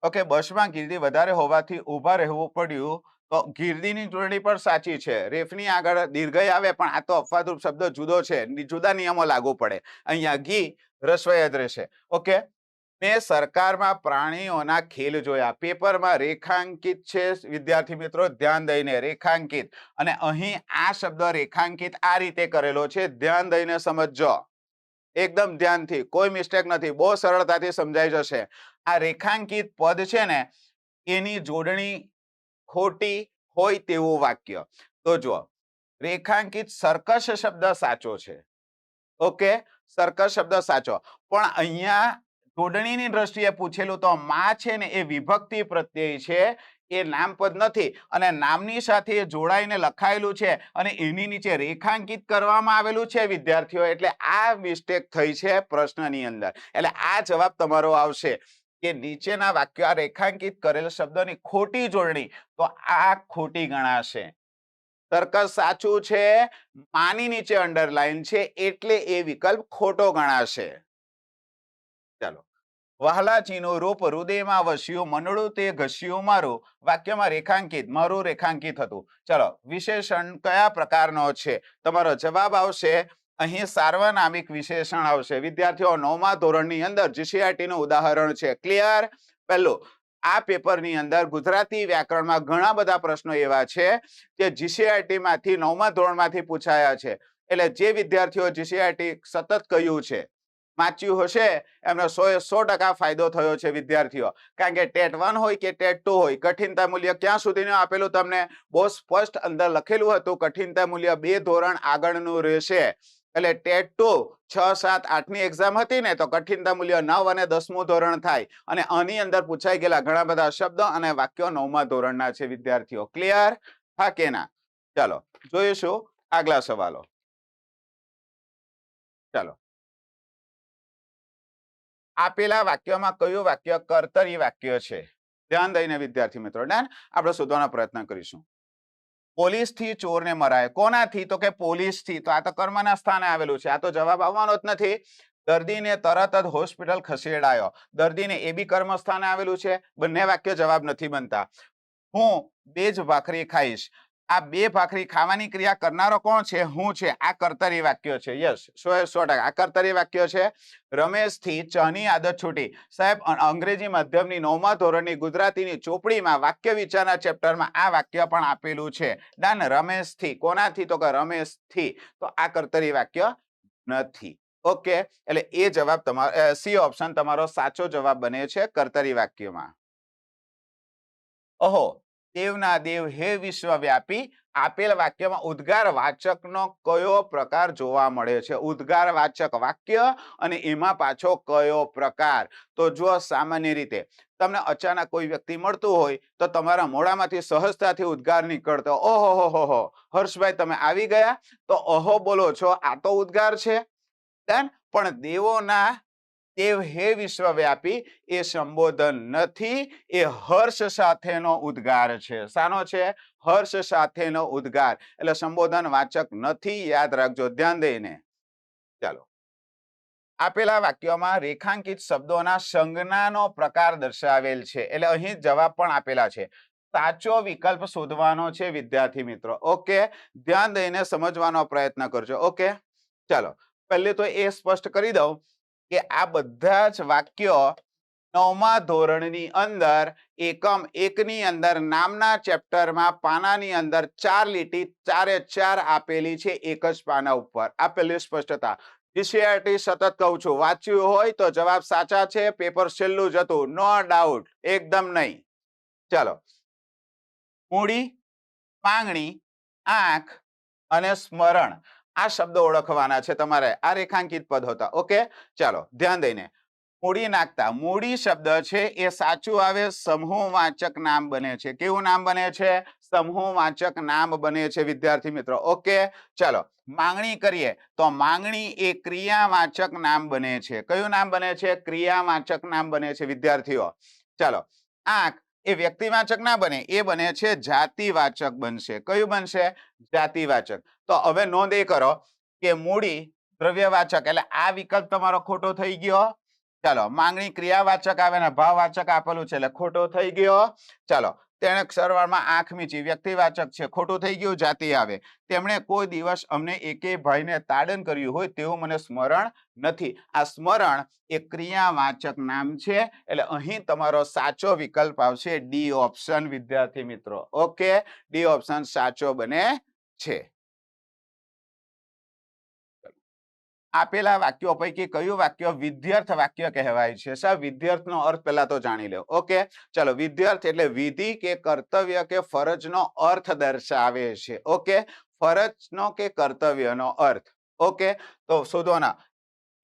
B: ઓકે, બસમાં ગીર્દી વધારે હોવાથી ઊભા રહેવું પડ્યું, તો ગીર્દીની જોડણી પણ સાચી છે. રેફની આગળ દીર્ઘય આવે, પણ આ તો અપવાદરૂપ શબ્દ જુદો છે, જુદા નિયમો લાગુ પડે. અહીંયા ઘી રસ્વય જ રહેશે. ઓકે, મેં સરકારમાં પ્રાણીઓના ખેલ જોયા. પેપરમાં રેખાંકિત છે વિદ્યાર્થી મિત્રો. ધ્યાન દઈને રેખાંકિત, અને અહીં આ શબ્દ રેખાંકિત આ રીતે કરેલો છે. ધ્યાન દઈને સમજજો, એકદમ ધ્યાનથી, કોઈ મિસ્ટેક નથી, બહુ સરળતાથી સમજાઈ જશે. આ રેખાંકિત પદ છે ને એની જોડણી ખોટી હોય તેવું વાક્ય. તો જો રેખાંકિત સર્કસ શબ્દ સાચો છે. ઓકે, સર્કસ શબ્દ સાચો, પણ અહીંયા જોડણીની દ્રષ્ટિએ પૂછેલું તો માં છે ને એ વિભક્તિ પ્રત્યય છે, એ નામપદ નથી, અને નામની સાથે જોડાઈને લખાયેલું છે અને એની નીચે રેખાંકિત કરવામાં આવેલું છે વિદ્યાર્થીઓ, એટલે આ મિસ્ટેક થઈ છે પ્રશ્નની અંદર. એટલે આ જવાબ તમારો આવશે કે નીચેના વાક્ય રેખાંકિત કરેલ શબ્દની ખોટી જોડણી, તો આ ખોટી ગણાશે. સર્કસ સાચું છે, માની નીચે અંડરલાઈન છે, એટલે એ વિકલ્પ ખોટો ગણાશે. ચાલો, વહાલાજીનું રૂપ હૃદયમાં વસ્યું, મનડું તે ઘસ્યું મારું. વાક્યમાં રેખાંકિત, મારું રેખાંકિત હતું. ચલો, વિશેષણ કયા પ્રકારનો છે? તમારો જવાબ આવશે અહીં સાર્વનામિક વિશેષણ આવશે. વિદ્યાર્થીઓ 9મા ધોરણની અંદર જીસીઆરટી નું ઉદાહરણ છે. ક્લિયર? પહેલું, આ પેપરની અંદર ગુજરાતી વ્યાકરણમાં ઘણા બધા પ્રશ્નો એવા છે જે જીસીઆરટી માંથી 9મા ધોરણમાંથી પૂછાયા છે. એટલે જે વિદ્યાર્થીઓ જીસીઆરટી સતત કહ્યું છે, વાંચ્યું હશે, એમને 100% ફાયદો થયો છે વિદ્યાર્થીઓ. કારણ કે ટેટ 1 હોય કે ટેટ 2 હોય, કઠિનતા મૂલ્ય ક્યાં સુધીનું આપેલું તમને બહુ સ્પષ્ટ અંદર લખેલું હતું. કઠિનતા મૂલ્ય 2 ધોરણ આગળનું રહેશે. એટલે ટેટ 2 6, 7, 8 ની એક્ઝામ હતી ને, તો કઠિનતા મૂલ્ય 9 અને 10મું ધોરણ થાય. અને આની અંદર પૂછાઈ ગયેલા ઘણા બધા શબ્દો અને વાક્યો 9મા ધોરણના છે વિદ્યાર્થીઓ. ક્લિયર? હા કે ના? ચાલો જોઈશું આગલા સવાલો. ચાલો, આપેલા વાક્યમાં કયું વાક્ય કર્તરી વાક્ય છે? ધ્યાન દઈને વિદ્યાર્થી મિત્રો આપણે શોધવાનો પ્રયત્ન કરીશું. પોલીસથી ચોરને મરાય. કોનાથી? તો કે પોલીસથી. તો આ તો કર્મના સ્થાને આવેલું છે. આ તો જવાબ આવવાનો જ નથી. દર્દીને તરત જ હોસ્પિટલ ખસેડાયો. દર્દીને એ બી કર્મ સ્થાને આવેલું છે. બંને વાક્ય જવાબ નથી બનતા. હું 2 જ ભાખરી ખાઈશ. આ 2 ભાખરી ખાવાની ક્રિયા કરનારો કોણ છે? હું છે. આ કર્તરી વાક્ય છે. યસ, 100% આ કર્તરી વાક્ય છે. રમેશથી ચાની આદત છૂટી. સાહેબ, અંગ્રેજી માધ્યમની 9મા ધોરણની ગુજરાતીની ચોપડીમાં વાક્ય વિચારના ચેપ્ટરમાં આ વાક્ય પણ આપેલું છે. ડન. રમેશથી. કોનાથી? તો કે રમેશથી. તો આ કર્તરી વાક્ય નથી. ઓકે, એટલે એ જવાબ તમારો સી ઓપ્શન તમારો સાચો જવાબ બને છે કર્તરી વાક્યમાં. ઓહો, દેવના દેવ હે વિશ્વવ્યાપી. આપેલ વાક્યમાં ઉદ્ગાર વાચકનો કયો પ્રકાર જોવા મળે છે? ઉદ્ગાર વાચક વાક્ય અને એમાં પાછો કયો પ્રકાર? તો જો સામાન્ય રીતે તમને અચાનક કોઈ વ્યક્તિ મળતું હોય તો તમારા મોઢામાંથી સહજતાથી ઉદ્ગાર નીકળતો, ઓહો હો હો, હર્ષભાઈ તમે આવી ગયા, તો ઓહો બોલો છો, આ તો ઉદ્ગાર છે. પણ દેવોના દેવ હે વિશ્વવ્યાપી એ સંબોધન નથી, એ હર્ષ સાથેનો ઉદ્ગાર છે. શાનો છે? હર્ષ સાથેનો ઉદ્ગાર. એટલે સંબોધન વાચક નથી. યાદ રાખજો ધ્યાન દઈને. ચાલો, આપેલા વાક્યોમાં રેખાંકિત શબ્દોના સંજ્ઞાનો પ્રકાર દર્શાવેલ છે. એટલે અહીં જવાબ પણ આપેલા છે. સાચો વિકલ્પ શોધવાનો છે વિદ્યાર્થી મિત્રો. ઓકે, ધ્યાન દઈને સમજવાનો પ્રયત્ન કરજો. ઓકે, ચાલો, પહેલે તો એ સ્પષ્ટ કરી દઉં કે આ બધા જ વાક્યો 9મા ધોરણની અંદર એકમ 1 ની અંદર નામના ચેપ્ટરમાં પાનાની અંદર 4 લીટી 4 આપેલી છે એક જ પાના ઉપર. આ પહેલી સ્પષ્ટતા. જીસીઆરટી સતત કહું છું, વાંચ્યું હોય તો જવાબ સાચા છે. પેપર છેલ્લું જ હતું, નો ડાઉટ, એકદમ નહીં. ચાલો, મૂડી, માંગણી, આંખ અને સ્મરણ, આ શબ્દો ઓળખવાના છે તમારે. આ રેખાંકિત પદ હતા. ઓકે, ચાલો ધ્યાન દઈને. મૂડી નાખતા. મૂડી શબ્દ છે એ સાચું આવે, સમૂહવાચક નામ બને છે. કેવું નામ બને છે? સમૂહવાચક નામ બને છે વિદ્યાર્થી મિત્રો. ઓકે, ચાલો, માંગણી કરીએ તો માંગણી એ ક્રિયાવાચક નામ બને છે. કયું નામ બને છે? ક્રિયાવાચક નામ બને છે વિદ્યાર્થીઓ. ચાલો, આંખ એ વ્યક્તિવાચક ના બને, એ બને છે જાતિવાચક બનશે. કયું બનશે? જાતિવાચક. તો હવે નોંધ એ કરો કે મૂડી દ્રવ્યવાચક, એટલે આ વિકલ્પ તમારો ખોટો થઈ ગયો. ચાલો, માંગણી ક્રિયાવાચક આવે ને ભાવવાચક આપેલું છે એટલે ખોટો થઈ ગયો. ચાલો, તેણે સરવાળમાં આંખ મીચી, વ્યક્તિવાચક છે, ખોટું થઈ ગયું. જાતિ આવે. તેમણે કોઈ દિવસ અમને એકે ભાઈને તાડન કર્યું હોય તેવું મને સ્મરણ નથી. આ સ્મરણ એ ક્રિયાવાચક નામ છે. એટલે અહીં તમારો સાચો વિકલ્પ આવશે ડી ઓપ્શન વિદ્યાર્થી મિત્રો. ઓકે, ડી ઓપ્શન સાચો બને છે. આપેલા વાક્યો પૈકી કયું વાક્ય વિધ્યર્થ વાક્ય કહેવાય છે? સાહેબ, વિધ્યર્થનો અર્થ પહેલા તો જાણી લો. ઓકે, ચલો, વિધ્યર્થ એટલે વિધિ કે કર્તવ્ય કે ફરજનો અર્થ દર્શાવે છે. ઓકે, ફરજનો કે કર્તવ્યનો અર્થ. ઓકે, તો શોધવાના.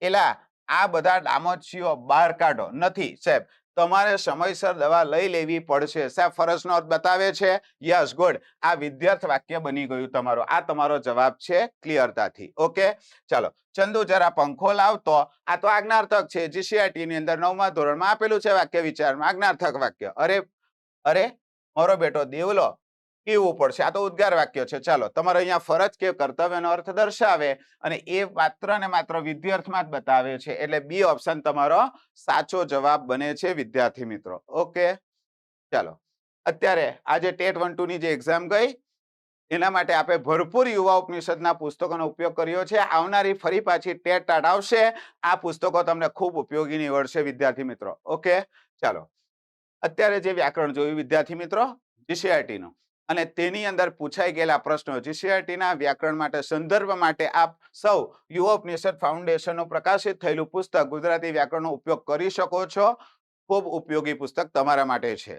B: એલા આ બધા ડામોચીઓ બહાર કાઢો. નથી સાહેબ, તમારે સમયસર દવા લઈ લેવી પડશે. સાહેબ, ફરજનો અર્થ બતાવે છે. Yes, good. આ વિધ્યર્થ વાક્ય બની ગયું તમારું. આ તમારો જવાબ છે ક્લિયરતાથી. ઓકે, ચાલો, ચંદુ જરા પંખો લાવતો. આ તો આજ્ઞાર્થક છે. જીસીઆરટી ની અંદર 9મા ધોરણમાં આપેલું છે વાક્ય વિચારમાં આજ્ઞાર્થક વાક્ય. અરે અરે, મારો બેટો દેવલો કેવું પડશે. આ તો ઉદ્ગાર વાક્ય છે. ચાલો, તમારે અહીંયા ફરજ કે કર્તવ્યનો અર્થ દર્શાવે અને એ માત્ર ને માત્ર વિદ્યાર્થમાં જ બતાવે છે. એટલે બી ઓપ્શન તમારો સાચો જવાબ બને છે વિદ્યાર્થી મિત્રો. ઓકે, ચાલો, અત્યારે આજે ટેટ 1 2 ની જે એક્ઝામ ગઈ એના માટે આપણે ભરપૂર યુવા ઉપનિષદના પુસ્તકોનો ઉપયોગ કર્યો છે. આવનારી ફરી પાછી ટેટ ટાટ આવશે. આ પુસ્તકો તમને ખૂબ ઉપયોગી નીવડશે વિદ્યાર્થી મિત્રો. ઓકે, ચાલો, અત્યારે જે વ્યાકરણ જોયું વિદ્યાર્થી મિત્રો જીસીઆરટી નું, અને તેની અંદર પૂછાઈ ગયેલા પ્રશ્નો જીસીઆરટી ના વ્યાકરણ માટે સંદર્ભ માટે આપ સૌ યુવા ઉપનિષદ ફાઉન્ડેશનનું પ્રકાશિત થયેલું પુસ્તક ગુજરાતી વ્યાકરણનો ઉપયોગ કરી શકો છો. ખૂબ ઉપયોગી પુસ્તક તમારા માટે છે.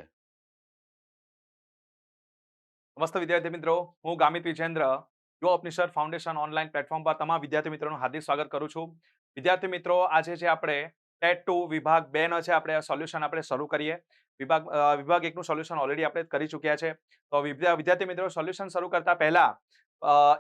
C: નમસ્તે વિદ્યાર્થી મિત્રો, હું ગામિત વિજેન્દ્ર યુવા ઉપનિષદ ફાઉન્ડેશન ઓનલાઈન પ્લેટફોર્મ પર તમામ વિદ્યાર્થી મિત્રોનું હાર્દિક સ્વાગત કરું છું. વિદ્યાર્થી મિત્રો, આજે જે આપણે ટેટ 2 વિભાગ 2 નો છે આપણે સોલ્યુશન આપણે શરૂ કરીએ. વિભાગ 1 નું સોલ્યુશન ઓલરેડી આપણે કરી ચૂક્યા છે. તો વિદ્યાર્થી મિત્રો, સોલ્યુશન શરૂ કરતા પહેલા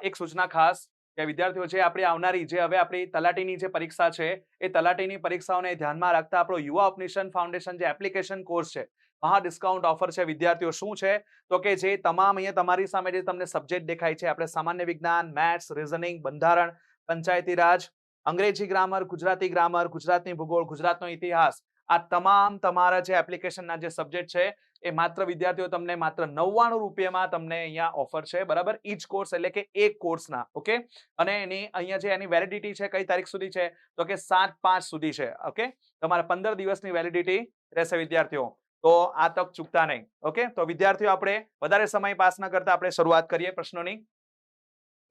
C: એક સૂચના ખાસ કે વિદ્યાર્થીઓ જે આપણી આવનારી જે હવે આપણી તલાટીની જે પરીક્ષા છે એ તલાટીની પરીક્ષાઓને ધ્યાનમાં રાખતા આપણો યુવા ઉપનિષદ ફાઉન્ડેશન જે એપ્લિકેશન કોર્સ છે, મહા ડિસ્કાઉન્ટ ઓફર છે. વિદ્યાર્થીઓ શું છે તો કે જે તમામ અહીંયા તમારી સામે જે તમને સબ્જેક્ટ દેખાય છે, આપણે સામાન્ય વિજ્ઞાન, મેથ્સ, રીઝનિંગ, બંધારણ, પંચાયતી રાજ, અંગ્રેજી ગ્રામર, ગુજરાતની ભૂગોળ, ગુજરાતનો ઇતિહાસ, આ તમામ તમારા જે એપ્લિકેશનના જે સબ્જેક્ટ છે એ માત્ર વિદ્યાર્થીઓ તમને માત્ર 99 રૂપિયામાં તમને અહીંયા ઓફર છે, બરાબર. ઈચ કોર્સ એટલે કે એક કોર્સના, ઓકે. અને એની અહીંયા જે એની વેલિડિટી છે કઈ તારીખ સુધી છે તો કે 7/5 સુધી છે, ઓકે. તમારે 15 દિવસની વેલિડિટી રહેશે વિદ્યાર્થીઓ. તો આ તક ચૂકતા નહીં, ઓકે. તો વિદ્યાર્થીઓ આપણે વધારે સમય પાસ ન કરતા આપણે શરૂઆત કરીએ પ્રશ્નોની.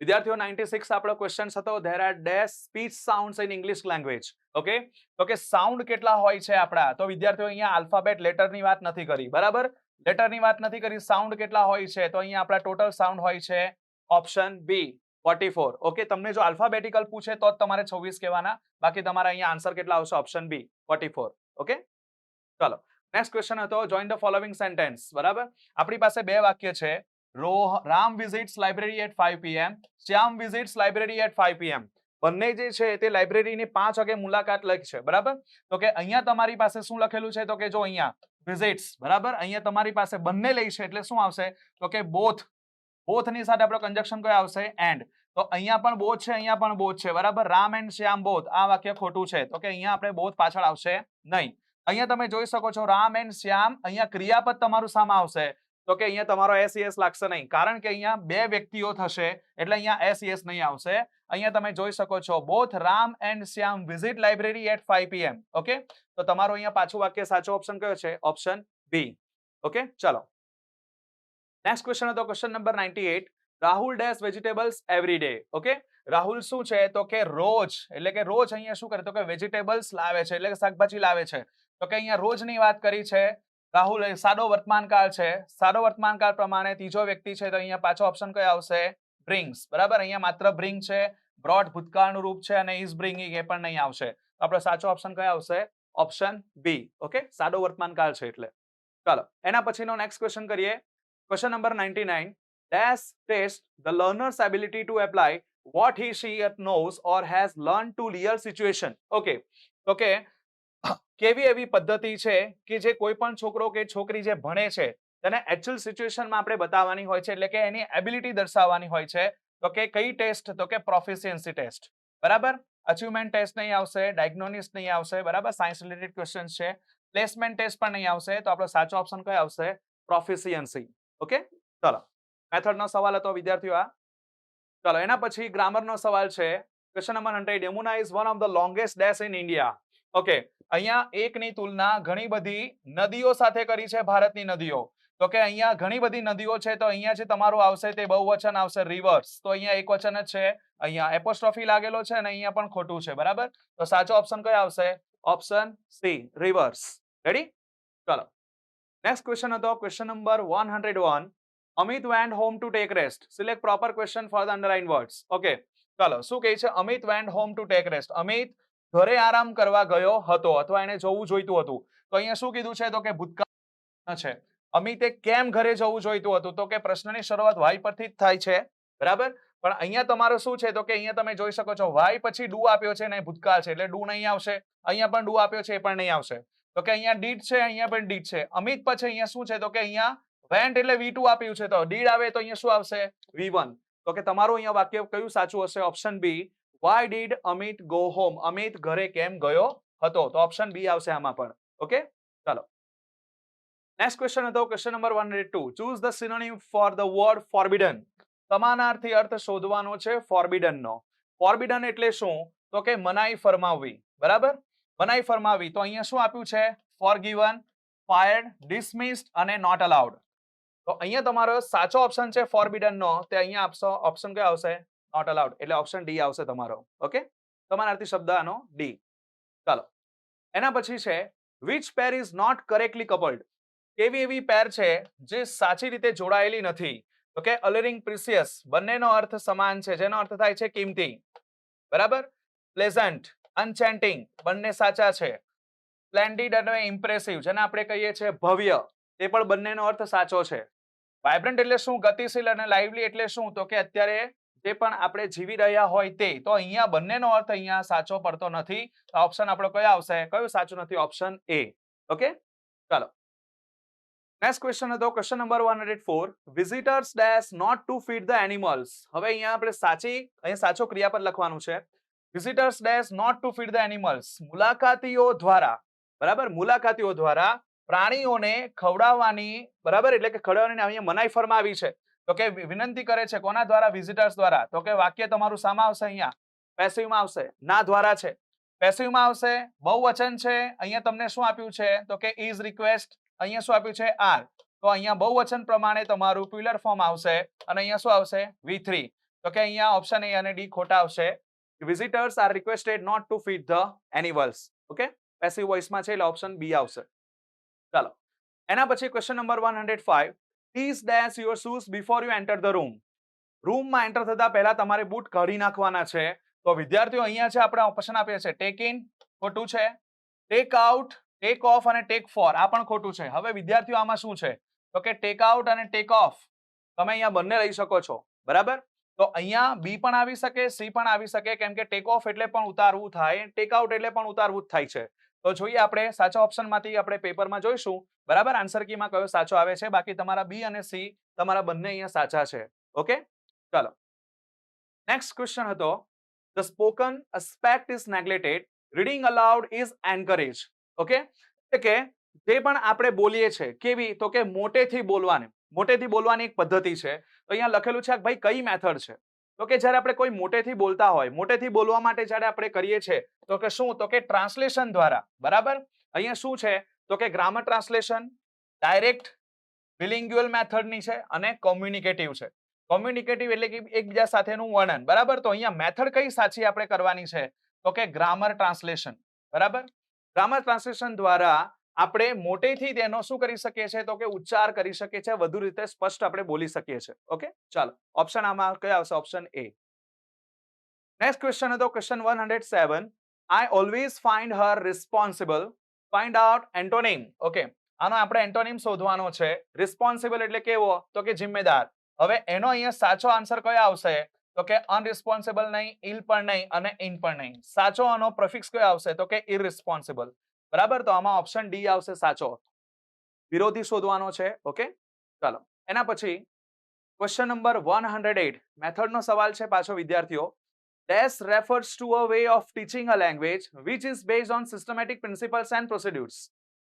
C: વિદ્યાર્થીઓ 96 આપણો ક્વેશ્ચન હતો, there are dash speech sounds in English language, okay. તો કે સાઉન્ડ કેટલા હોય છે આપણા, તો વિદ્યાર્થીઓ અહીંયા આલ્ફાબેટ લેટરની વાત નથી કરી, બરાબર. લેટરની વાત નથી કરી, સાઉન્ડ કેટલા હોય છે તો અહીંયા આપણા ટોટલ સાઉન્ડ હોય છે ઓપ્શન બી 44, ઓકે. તમને જો આલ્ફાબેટિકલ પૂછે તો જ તમારે 26 કહેવાના, બાકી તમારા અહીંયા આન્સર કેટલા આવશે ઓપ્શન બી 44, ઓકે. ચાલો નેક્સ્ટ ક્વેશ્ચન હતો, જોઈન ધ ફોલોવિંગ સેન્ટેન્સ, બરાબર. આપણી પાસે બે વાક્ય છે, Ram visits library at 5 PM, Shyam visits library at 5 PM. બંને જે છે તે લાઇબ્રેરીની 5 વાગે મુલાકાત લઈ છે, બરાબર. તો કે અહીંયા તમારી પાસે શું લખેલું છે તો કે જો અહીંયા વિઝિટ્સ, બરાબર. અહીંયા તમારી પાસે બંને લઈ છે એટલે શું આવશે તો કે બોથ. બોથની સાથે આપણો કંજક્શન કયો આવશે એન્ડ. તો અહીંયા પણ બોથ છે, અહીંયા પણ બોથ છે, બરાબર. રામ એન્ડ શ્યામ બોથ, આ વાક્ય ખોટું છે તો કે અહીંયા આપણે બોથ પાછળ આવશે નહીં. અહીંયા તમે જોઈ શકો છો રામ એન્ડ શ્યામ, અહીંયા ક્રિયાપદ તમારું સામે આવશે તો કે અહીંયા તમારો SES લાગશે નહીં, કારણ કે અહીંયા બે વ્યક્તિઓ થશે એટલે અહીંયા SES નહીં આવશે. અહીંયા તમે જોઈ શકો છો both Ram and Shyam visit library at 5 PM, okay. તો તમારો અહીંયા પાછું વાક્ય સાચો ઓપ્શન કયો છે ઓપ્શન બી, ઓકે. ચલો નેક્સ્ટ ક્વેશ્ચન હતો question number 98, Rahul dash vegetables every day, okay. Rahul શું છે તો કે રોજ, એટલે કે રોજ અહીંયા શું કરે તો કે વેજીટેબલ્સ લાવે છે, એટલે કે શાકભાજી લાવે છે. તો કે અહીંયા રોજની વાત કરી છે. રાહુલ એ સાદો વર્તમાનકાળ છે, સાદો વર્તમાનકાળ પ્રમાણે ત્રીજો વ્યક્તિ છે તો અહીંયા પાછો ઓપ્શન કયો આવશે બ્રિંગ્સ, બરાબર. અહીંયા માત્ર બ્રિંગ છે, બ્રોટ ભૂતકાળનું રૂપ છે અને ઇઝ બ્રિંગિંગ એ પણ નહીં આવશે. આપણો સાચો ઓપ્શન કયો આવશે ઓપ્શન બી, ઓકે. સાદો વર્તમાનકાળ છે એટલે. ચાલો એના પછીનો નેક્સ્ટ ક્વેશ્ચન કરીએ, question number 99, dash test the learner's ability to apply what he she knows or has learned to real situation, okay. તો કે કેવી એવી પદ્ધતિ છે કે જે કોઈ પણ છોકરો કે છોકરી જે ભણે છે તેને એક્ચ્યુઅલ સિચ્યુએશનમાં આપણે બતાવવાની હોય છે, એટલે કે એની એબિલિટી દર્શાવવાની હોય છે. તો કે કઈ ટેસ્ટ તો કે પ્રોફિશિયન્સી ટેસ્ટ, બરાબર. અચીવમેન્ટ ટેસ્ટ નહીં આવશે, ડાયગ્નોસિસ નહીં આવશે, બરાબર. સાયન્સ રિલેટેડ ક્વેશ્ચન છે. પ્લેસમેન્ટ ટેસ્ટ પણ નહીં આવશે, તો આપણો સાચો ઓપ્શન કયો આવશે પ્રોફિશિયન્સી, ઓકે. ચલો મેથડનો સવાલ હતો વિદ્યાર્થીઓ આ. ચલો એના પછી ગ્રામરનો સવાલ છે, question number 100, Yamuna is one of the longest dash in India, okay. અહીંયા એકની તુલના ઘણી બધી નદીઓ સાથે કરી છે, ભારતની નદીઓ. તો કે અહીંયા ઘણી બધી નદીઓ છે તો અહીંયા જે તમારું આવશે તે બહુવચન આવશે રિવર્સ, તો અહીંયા એક વચન જ છે, અહીંયા એપોસ્ટ્રોફી લાગેલો છે અને અહીંયા પણ ખોટું છે, બરાબર. તો સાચો ઓપ્શન કયો આવશે ઓપ્શન સી રિવર્સ. રેડી. ચલો નેક્સ્ટ ક્વેશ્ચન હતો question number 101, Amit went home to take rest, select proper question for the underline words, okay. ચાલો શું કહે છે, Amit went home to take rest, Amit ઘરે આરામ કરવા ગયો હતો અથવા એને જવું જોઈતું હતું. તો અહીંયા શું કીધું છે તો કે ભૂતકાળ છે. અમિતે કેમ ઘરે જવું જોઈતું હતું તો કે પ્રશ્નની શરૂઆત વાય પરથી જ થાય છે, બરાબર. પણ અહીંયા તમારો શું છે તો કે અહીંયા તમે જોઈ શકો છો વાય પછી ડુ આપ્યો છે ને ભૂતકાળ છે એટલે ડુ નહીં આવશે. અહીંયા પણ ડુ આપ્યો છે એ પણ નહીં આવશે. તો કે અહીંયા ડીડ છે, અહીંયા પણ ડીડ છે. અમિત પછી અહીંયા શું છે તો કે અહીંયા વેન્ટ એટલે V2 આપ્યું છે, તો ડીડ આવે તો અહીંયા શું આવશે V1. તો કે તમારું અહીંયા વાક્ય કયું સાચું હશે option B, why did Amit go home, Amit ઘરે કેમ ગયો હતો, તો ઓપ્શન બી આવશે આમાં પણ, ઓકે. ચાલો નેક્સ્ટ ક્વેશ્ચન હતો question number 102, choose the synonym for the word forbidden, સમાનાર્થી અર્થ શોધવાનો છે forbidden નો. forbidden એટલે શું તો કે મનાઈ ફરમાવવી, બરાબર. મનાઈ ફરમાવવી, તો અહીંયા શું આપ્યું છે forgiven, ફાયર્ડ, ડિસમિસ્ડ અને નોટ અલાઉડ. તો અહીંયા તમારો સાચો ઓપ્શન છે ફોરબિડન નો, તે અહીંયા આપશો ઓપ્શન કયો આવશે? નોટ અલાઉડ, એટલે ઓપ્શન ડી આવશે તમારો. ઓકે, સમાનાર્થી શબ્દ આનો ડી. ચાલો, એના પછી છે which pair is not correctly coupled. કેવી એવી પેર છે જે સાચી રીતે જોડાયેલી નથી? તો કે અલરિંગ, પ્રિસિયસ, બંનેનો અર્થ સમાન છે, જેનો અર્થ થાય છે કિંમતી. બરાબર. પ્લેઝન્ટ, અનચેન્ટિંગ, બંને સાચા છે. સ્પ્લેન્ડિડ અને ઇમ્પ્રેસિવ, જેને આપણે કહીએ છીએ ભવ્ય, તે પણ બંનેનો અર્થ સાચો છે. વાઇબ્રન્ટ એટલે શું? ગતિશીલ. અને લાઇવલી એટલે શું? તો કે અત્યારે જે પણ આપણે જીવી રહ્યા હોય તે. તો અહીંયા બંનેનો અર્થ અહીંયા સાચો પડતો નથી. ઓપ્શન આપણો કયો આવશે? કયું સાચું નથી? Option A. ઓકે, ચાલો. નેક્સ્ટ ક્વેશ્ચન હતો question number 104. Visitors dash not to feed the animals. હવે અહીંયા આપણે અહીંયા સાચો ક્રિયાપદ લખવાનું છે. Visitors dash not to feed the animals. મુલાકાતીઓ દ્વારા, બરાબર, મુલાકાતીઓ દ્વારા પ્રાણીઓને ખવડાવવાની, બરાબર, એટલે કે ખવડાવવાની અહીંયા મનાઈ ફરમાવી છે. તો કે વિનંતી કરે છે કોના દ્વારા? વિઝિટર્સ દ્વારા. તો કે વાક્ય તમારું શામાં આવશે? અહીંયા પેસિવમાં આવશે. ના દ્વારા છે. પેસિવમાં આવશે. બહુવચન છે. અહીંયા તમને શું આપ્યું છે? તો કે ઇઝ, રિક્વેસ્ટ. અહીંયા શું આપ્યું છે? આર. તો અહીંયા બહુવચન પ્રમાણે તમારું પ્યુલર ફોર્મ આવશે. અને અહીંયા શું આવશે? V3. તો કે અહીંયા ઓપ્શન એ અને ડી ખોટા આવશે. Visitors are requested not to feed the animals. Okay, passive વોઇસમાં છે એટલે ઓપ્શન બી આવશે. ચાલો, એના પછી question number 105. Please dash your shoes before you enter the room. રૂમમાં એન્ટર થતા પહેલા તમારે બૂટ કાઢી નાખવાના છે. તો વિદ્યાર્થીઓ અહીંયા છે આપણે ઓપ્શન આપીએ છીએ. ટેક ઇન ખોટું છે, ટેક આઉટ, ટેક ઓફ અને ટેક ફોર આ પણ ખોટું છે. હવે વિદ્યાર્થીઓ આમાં શું છે? તો કે ટેક આઉટ અને ટેક ઓફ તમે અહીંયા બંને લઈ શકો છો. બરાબર. તો અહીંયા બી પણ આવી શકે, સી પણ આવી શકે, કેમ કે ટેક ઓફ એટલે પણ ઉતારવું થાય, ટેક આઉટ એટલે પણ ઉતારવું જ થાય છે. તો જોઈએ આપણે સાચા ઓપ્શનમાંથી આપણે પેપરમાં જોઈશું. બરાબર, આન્સર કીમાં કયો સાચો આવે છે. બાકી તમારા બી અને સી તમારા બંને અહીંયા સાચા છે. ઓકે, ચાલો. નેક્સ્ટ ક્વેશ્ચન હતો the spoken aspect is neglected, reading aloud is encourage. Okay, એટલે કે જે પણ આપણે બોલીએ છીએ કેવી? તો કે મોટેથી બોલવાની. મોટેથી બોલવાની એક પદ્ધતિ છે. તો અહીંયા લખેલું છે ભાઈ કઈ મેથડ છે? તો કે જ્યારે આપણે કોઈ મોટેથી બોલતા હોય, મોટેથી બોલવા માટે જ્યારે આપણે કરીએ છીએ તો કે શું? તો કે ટ્રાન્સલેશન દ્વારા. બરાબર. અહીંયા શું છે? તો કે ગ્રામર ટ્રાન્સલેશન, ડાયરેક્ટ, બિલિંગ્યુઅલ મેથડની છે અને કોમ્યુનિકેટિવ છે. કોમ્યુનિકેટિવ એટલે કે એકબીજા સાથેનું વર્ણન. બરાબર. તો અહીંયા મેથડ કઈ સાચી આપણે કરવાની છે? તો કે ગ્રામર ટ્રાન્સલેશન. બરાબર. ગ્રામર ટ્રાન્સલેશન દ્વારા આપણે મોટેથી તેનો શું કરી શકીએ છીએ? તો કે ઉચ્ચાર કરી શકીએ છીએ, વધુ રીતે સ્પષ્ટ આપણે બોલી શકીએ છીએ. ઓકે, ચાલો, ઓપ્શન આમાં કયો આવશે? Option A. નેક્સ્ટ ક્વેશ્ચન હતો question 107. I always find Har responsible, find out antonym. Okay, આનો આપણે એન્ટોનિમ શોધવાનો છે. રિસ્પોન્સિબલ એટલે કેવો? તો કે જિમ્મેદાર. હવે એનો અહીંયા સાચો આન્સર કયો આવશે? તો કે અનરિસ્પોન્સિબલ નહીં, ઇલ પણ નહીં અને ઇન પણ નહીં. સાચો આનો પ્રિફિક્સ કયો આવશે? તો કે ઇરરિસ્પોન્સિબલ. બરાબર. તો આમાં ઓપ્શન ડી આવશે સાચો. વિરોધી શોધવાનો છે. ઓકે, ચાલો. એના પછી ક્વેશ્ચન નંબર 108. મેથડનો સવાલ છે પાછો વિદ્યાર્થીઓ. Dash refers to a way of teaching a language which is based on systematic principles and procedures.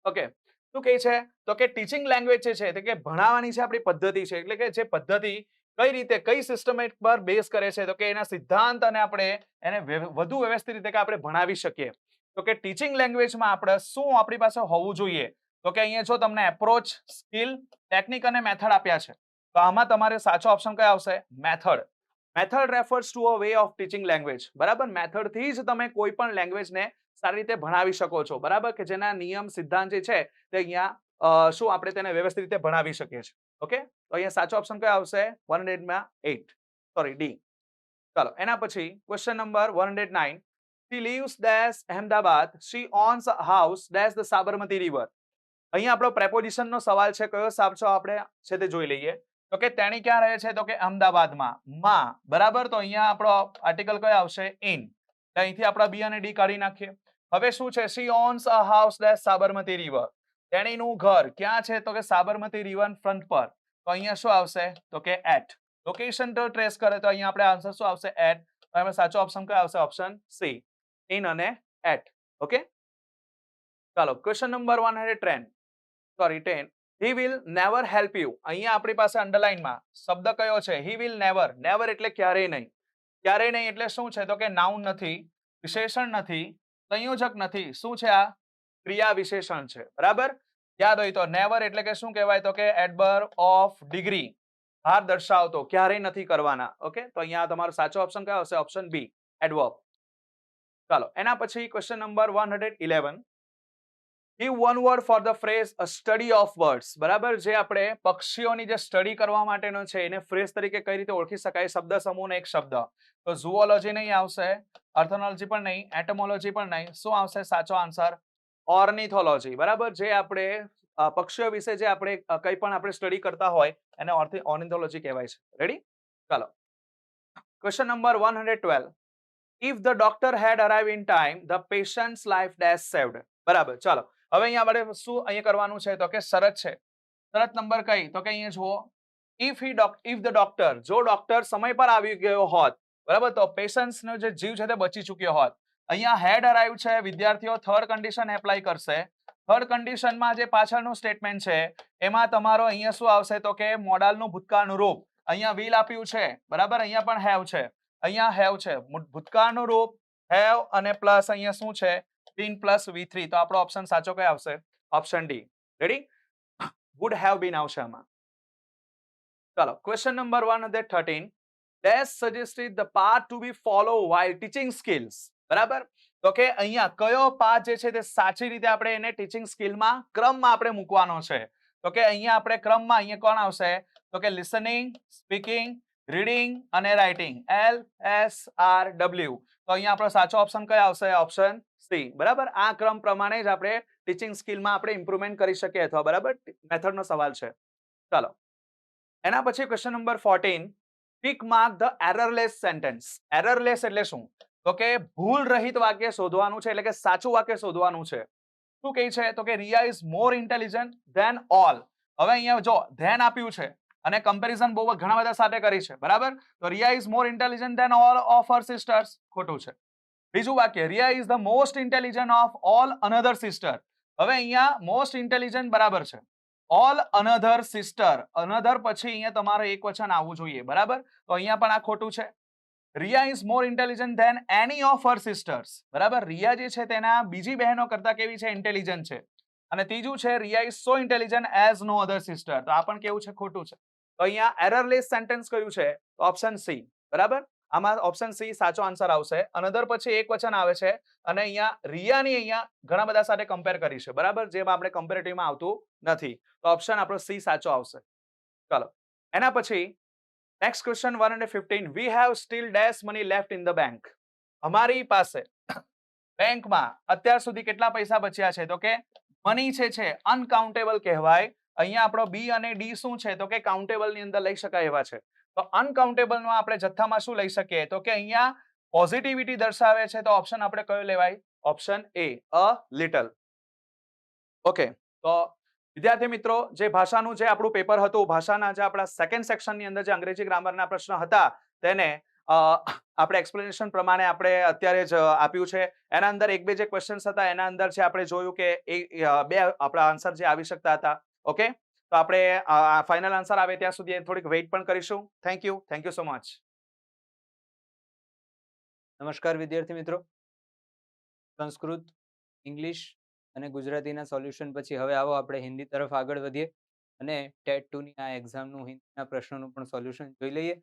C: Okay, શું કહે છે? તો કે ટીચિંગ લેંગ્વેજ છે એટલે કે ભણાવવાની છે આપણી પદ્ધતિ છે. એટલે કે જે પદ્ધતિ કઈ રીતે, કઈ સિસ્ટમેટિક પર બેઝ કરે છે, તો કે એના સિદ્ધાંત અને આપણે એને વધુ વ્યવસ્થિત રીતે આપણે ભણાવી શકીએ. તો કે ટીચિંગ લેંગ્વેજમાં આપણે શું આપણી પાસે હોવું જોઈએ? તો કે અહીંયા જો તમને એપ્રોચ, સ્કિલ, ટેકનિક અને મેથડ આપ્યા છે, તો આમાં તમારે સાચો ઓપ્શન કયો આવશે? Method. Method refers to a way of teaching language. બરાબર. મેથડથી જ તમે કોઈ પણ લેંગ્વેજને સારી રીતે ભણાવી શકો છો. બરાબર, કે જેના નિયમ, સિદ્ધાંત જે છે તે અહીંયા શું આપણે તેને વ્યવસ્થિત રીતે ભણાવી શકીએ છીએ. ઓકે, તો અહીંયા સાચો ઓપ્શન કયો આવશે? 108 સોરી ડી. ચાલો, એના પછી question number 109. She lives dash Ahmedabad, she owns a house dash the Sabarmati river. અહીંયા આપણો પ્રેપોઝિશનનો સવાલ છે. કયો સાચો આપણે છે તે જોઈ લઈએ. તો કે તેણી ક્યાં રહે છે? તો કે અમદાવાદમાં. માં. બરાબર. તો અહીંયા આપણો આર્ટિકલ કયો આવશે? ઇન. અહીંથી આપણા બી અને ડી કાઢી નાખીએ. હવે શું છે? she owns a house dash Sabarmati river. તેણીનું ઘર ક્યાં છે? તો કે સાબરમતી રિવર ફ્રન્ટ પર. તો અહીંયા શું આવશે? તો કે એટ. લોકેશન તો ટ્રેસ કરે તો અહીંયા આપણે આન્સર શું આવશે? એટ. તો એમાં સાચો ઓપ્શન કયો આવશે? ઓપ્શન સી, ઇન અને એટ. ઓકે, ચાલો. Question number 110. Sorry 10. He will never help you. અહીંયા આપણી પાસે અંડરલાઇનમાં શબ્દ કયો છે? He will never. never એટલે ક્યારેય નહીં. ક્યારેય નહીં એટલે શું છે? તો કે નાઉન નથી, વિશેષણ નથી, સંયોજક નથી. શું છે આ? ક્રિયા વિશેષણ છે. બરાબર. યાદ હોય તો નેવર એટલે કે શું કહેવાય તો કે એડવર્બ ઓફ ડિગ્રી, ભાર દર્શાવતો, ક્યારેય નથી કરવાના. ઓકે, તો અહીંયા તમારો સાચો ઓપ્શન કયો હશે? Option B, adverb. ચાલો એના પછી question number 111. Give one word for the phrase a study of birds. બરાબર, જે આપણે પક્ષીઓની જે સ્ટડી કરવા માટેનો છે એને ફ્રેઝ તરીકે કઈ રીતે ઓળખી શકાય? શબ્દ સમૂહનો એક શબ્દ. તો ઝૂઓલોજી નહીં આવશે, અર્થોનોલોજી પણ નહીં, એટમોલોજી પણ નહીં. શું આવશે સાચો આન્સર? ઓર્નિથોલોજી. બરાબર, જે આપણે પક્ષીઓ વિશે જે આપણે કંઈ પણ આપણે સ્ટડી કરતા હોય એને ઓર્નિથોલોજી કહેવાય છે. રેડી? ચાલો question number 112. If the doctor had arrived in time, the patient's life dash saved. બરાબર, ચાલો હવે અહીંયા આપણે શું અહીંયા કરવાનું છે તો કે શરત છે. શરત નંબર કઈ તો કે અહીંયા જુઓ, if the doctor, જો ડોક્ટર સમય પર આવી ગયો હોત, બરાબર, તો પેશન્ટ્સ નો જે જીવ છે તે બચી ચૂક્યો હોત. અહીંયા હેડ અરાઈવ છે, વિદ્યાર્થીઓ થર્ડ કન્ડિશન એપ્લાય કરશે. થર્ડ કન્ડિશનમાં જે પાછળનું સ્ટેટમેન્ટ છે એમાં તમારો અહીંયા શું આવશે તો કે મોડાલનું ભૂતકાળનું રૂપ. અહીંયા વિલ આપ્યું છે, બરાબર, અહીંયા પણ હેવ છે, અહીંયા હેવ છે, ભૂતકાળનું રૂપ હેવ અને પ્લસ અહીંયા શું છે બીન પ્લસ V3. તો આપણો ઓપ્શન સાચો કયો આવશે? Option D. Ready? Would have been આવશે આમાં. ચાલો question number 113. Dash suggested the path to be followed while teaching skills. બરાબર, તો કે અહીંયા કયો પાથ જે છે તે સાચી રીતે આપણે એને ટીચિંગ સ્કિલમાં ક્રમમાં આપણે મૂકવાનો છે. તો કે અહીંયા આપણે ક્રમમાં અહીંયા કોણ આવશે તો કે લિસનિંગ, સ્પીકિંગ, રીડિંગ અને રાઇટિંગ, LSRW. તો અહીંયા આપણો સાચો ઓપ્શન કયો આવશે? Option C. બરાબર, આ ક્રમ પ્રમાણે જ આપણે ટીચિંગ સ્કિલમાં આપણે ઇમ્પ્રુવમેન્ટ કરી શકીએ અથવા બરાબર મેથડનો સવાલ છે. ચાલો એના પછી question number 14. Tick mark the એરરલેસ sentence. એરરલેસ એટલે શું તો કે ભૂલ રહિત વાક્ય શોધવાનું છે, એટલે કે સાચું વાક્ય શોધવાનું છે. શું કહે છે તો કે Riya is more intelligent than all. હવે અહીંયા જો ધેન આપ્યું છે અને કમ્પેરિઝન બહુ ઘણા બધા સાથે કરી છે, બરાબર. તો Riya is more intelligent than all of her sisters, ખોટું છે. બીજું વાક્ય, Riya is the most intelligent of all another sister. હવે અહીંયા મોસ્ટ ઇન્ટેલિજન્ટ બરાબર છે, ઓલ અનધર સિસ્ટર, અનધર પછી અહીંયા તમારે એક વચન આવવું જોઈએ, બરાબર. તો અહીંયા પણ આ ખોટું છે. Riya is more intelligent than any of her sisters. બરાબર, રિયા જે છે તેના બીજી બહેનો કરતા કેવી છે? ઇન્ટેલિજન્ટ છે. અને ત્રીજું છે Riya is so intelligent as no other sister. તો આ પણ કેવું છે? ખોટું છે. તો અહીંયા એરરલેસ સેન્ટેન્સ કયું છે? Option C. બરાબર, આમાં ઓપ્શન સી સાચો આન્સર આવશે. અનધર પછી એક વચન આવે છે અને અહીંયા રિયાની અહીંયા ઘણા બધા સાથે કમ્પેર કરી છે, બરાબર, જેમાં આપણે કમ્પેરેટિવમાં આવતું નથી. તો ઓપ્શન આપણો સી સાચો આવશે. ચાલો એના પછી next question 115. We have steel dash money left in the bank. અમારી પાસે બેંકમાં અત્યાર સુધી કેટલા પૈસા બચ્યા છે? તો કે મની છે અનકાઉન્ટેબલ કહેવાય. અહીંયા આપણો બી અને ડી શું છે તો કે કાઉન્ટેબલ ની અંદર લઈ શકાય એવા છે. તો અનકાઉન્ટેબલ માં આપણે જથ્થામાં શું લઈ શકીએ તો કે અહીંયા પોઝિટિવિટી દર્શાવે છે. તો ઓપ્શન આપણે કયો લેવાય? Option A, a little. Okay, તો વિદ્યાર્થી મિત્રો, જે ભાષાનું જે આપણું પેપર હતું, ભાષાના જે આપણા સેકન્ડ સેક્શનની અંદર જે અંગ્રેજી ગ્રામરના પ્રશ્ન હતા તેને આપણે એક્સપ્લેનેશન પ્રમાણે આપણે અત્યારે જ આપ્યું છે. એના અંદર એક બે જે ક્વેશ્ચન્સ હતા એના અંદર છે આપણે જોયું કે બે આપણા આન્સર જે આવી શકતા હતા. ઓકે, તો આપણે ફાઇનલ આન્સર આવે ત્યાં સુધી થોડીક વેઇટ પણ કરીશું. Thank you so much.
A: નમસ્કાર વિદ્યાર્થી મિત્રો, સંસ્કૃત, ઇંગ્લિશ અને ગુજરાતીના સોલ્યુશન પછી હવે આવો આપણે હિન્દી તરફ આગળ વધીએ અને ટેટ 2 ની આ એક્ઝામનું હિન્દીના પ્રશ્નોનું પણ સોલ્યુશન જોઈ લઈએ,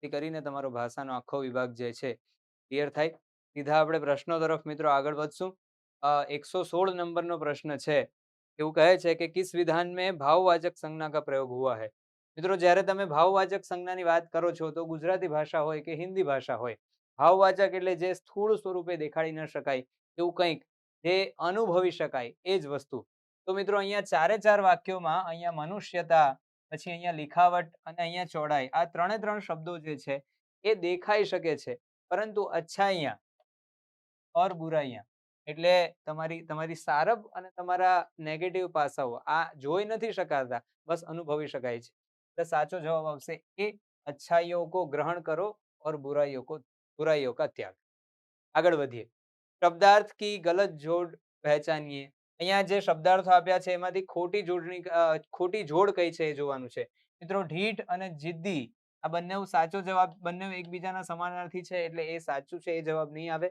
A: જેથી કરીને તમારો ભાષાનો આખો વિભાગ જે છે ક્લિયર થાય. સીધા આપણે પ્રશ્નો તરફ મિત્રો આગળ વધશું. 116 નંબરનો પ્રશ્ન છે. એવું કહે છે કે કિસ વિધાન में भाववाचक संज्ञा का प्रयोग हुआ है. મિત્રો, જ્યારે તમે ભાવવાચક સંજ્ઞાની વાત કરો છો તો ગુજરાતી ભાષા હોય કે હિન્દી ભાષા હોય, ભાવવાચક એટલે જે સ્થૂળ સ્વરૂપે દેખાડી ન શકાય એવું કંઈક, જે અનુભવી શકાય એ જ વસ્તુ. તો મિત્રો અહીંયા ચારે ચાર વાક્યોમાં અહીંયા મનુષ્યતા, પછી અહીંયા લિખાવટ અને અહીંયા ચોડાઈ, આ ત્રણે ત્રણ શબ્દો જે છે એ દેખાઈ શકે છે, પરંતુ અચ્છાઈયા ઓર બુરાઈયા એટલે તમારી સારબ અને તમારા નેગેટિવ પાસાઓ આ જોઈ નથી શકાતા, બસ અનુભવી શકાય છે. એટલે સાચો જવાબ આવશે એ, अच्छाइयों को ग्रहण करो और बुराइयों का त्याग. આગળ વધીએ. શબ્દાર્થ કી ગલત જોડ પહેચાનીએ. અહીંયા જે શબ્દાર્થો આપ્યા છે એમાંથી ખોટી જોડ કઈ છે એ જોવાનું છે. મિત્રો, ઢીઠ અને જિદ્દી આ બંને સાચો જવાબ, બંને એકબીજાના સમાનાર્થી છે એટલે એ સાચું છે, એ જવાબ નહીં આવે.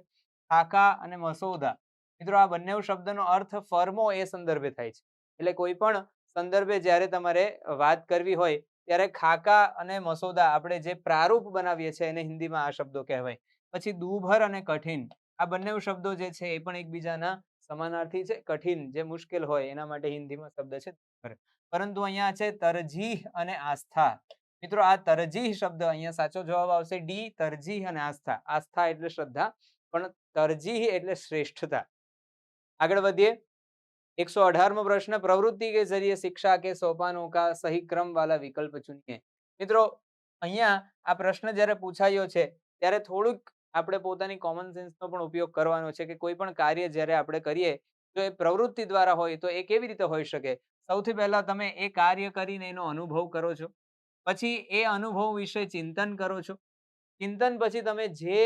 A: ખાકા અને મસોદા, મિત્રો આ બંને શબ્દનો અર્થ ફર્મો એ સંદર્ભે થાય છે. એટલે કોઈ પણ સંદર્ભે જ્યારે તમારે વાત કરવી હોય ત્યારે ખાકા અને મસોદા આપણે જે પ્રારૂપ બનાવીએ છીએ એને હિન્દીમાં આ શબ્દો કહેવાય. પછી દુભર અને કઠિન આ બંને શબ્દો જે છે એ પણ એકબીજાના સમાનાર્થી છે. કઠિન જે મુશ્કેલ હોય એના માટે હિન્દીમાં શબ્દ છે દુભર. પરંતુ અહીંયા છે તરજીહ અને આસ્થા. મિત્રો આ તરજીહ શબ્દ અહીંયા સાચો જવાબ આવશે ડી, તરજીહ અને આસ્થા. આસ્થા એટલે શ્રદ્ધા, પણ તરજીહ એટલે શ્રેષ્ઠતા. આગળ વધીએ. 118मो प्रश्न, प्रवृत्ति के जरिए शिक्षा के सोपानों का सही क्रम वाला विकल्प चुनिए. મિત્રો અહીંયા આ પ્રશ્ન જ્યારે પૂછાયો છે ત્યારે થોડુંક આપણે પોતાની કોમન સેન્સનો પણ ઉપયોગ કરવાનો છે કે કોઈ પણ કાર્ય જ્યારે આપણે કરીએ તો એ પ્રવૃત્તિ દ્વારા હોય તો એ કેવી રીતે હોઈ શકે. સૌથી પહેલા તમે એ કાર્ય કરીને એનો અનુભવ કરો છો, પછી એ અનુભવ વિશે ચિંતન કરો છો, ચિંતન પછી તમે જે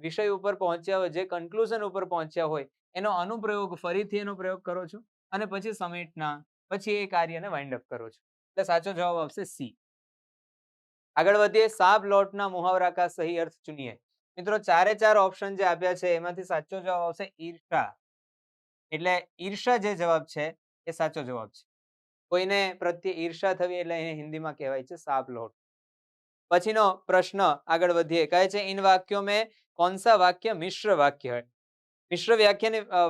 A: વિષય ઉપર પહોંચ્યા હોય, જે કન્ક્લુઝન ઉપર પહોંચ્યા હોય એનો અનુપ્રયોગ ફરીથી એનો પ્રયોગ કરો છો અને પછી સમેટના પછી એ કાર્યને વાઇન્ડ અપ કરો છો. એટલે સાચો જવાબ આવશે સી. આગળ વધીએ. સાબ લોટના મુહાવરા કા સહી અર્થ ચુનિએ. મિત્રો ચારે ચાર ઓપ્શન જે આપ્યા છે એમાંથી સાચો જવાબ આવશે ઈર્ષા. એટલે ઈર્ષા જે જવાબ છે એ સાચો જવાબ છે. કોઈને પ્રત્યે ઈર્ષા થવી એટલે એને હિન્દીમાં કહેવાય છે સાબ લોટ. પછીનો પ્રશ્ન આગળ વધીએ. કહે છે इन वाक्यों में कौन सा वाक्य मिश्र वाक्य है. મિશ્ર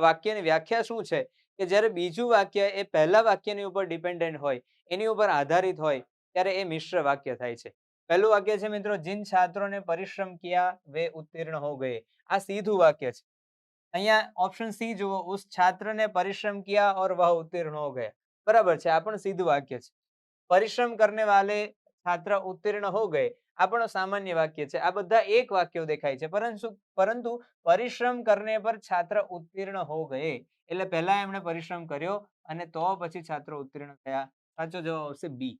A: વાક્યની વ્યાખ્યા શું છે કે જ્યારે બીજું વાક્ય એ પહેલા વાક્યની ઉપર ડિપેન્ડન્ટ હોય, એની ઉપર આધારિત હોય ત્યારે એ મિશ્ર વાક્ય થાય છે. પહેલું વાક્ય છે મિત્રો, जिन छात्रों ने परिश्रम किया वे उत्तीर्ण हो गए. આ સીધું વાક્ય છે. અહીંયા ઓપ્શન સી જુઓ, उस छात्र ने परिश्रम किया और वह उत्तीर्ण हो गया. બરાબર છે, આ પણ સીધું વાક્ય છે. परिश्रम करने वाले छात्र उत्तीर्ण हो गए આ પણ સામાન્ય વાક્ય છે. આ બધા એક વાક્યો દેખાય છે, પરંતુ પરિશ્રમ કરને પર છાત્ર ઉત્તીર્ણ હો ગયે એટલે પહેલા એમણે પરિશ્રમ કર્યો અને તો પછી છાત્રો ઉત્તીર્ણ થયા. સાચો જવાબ આવશે બી.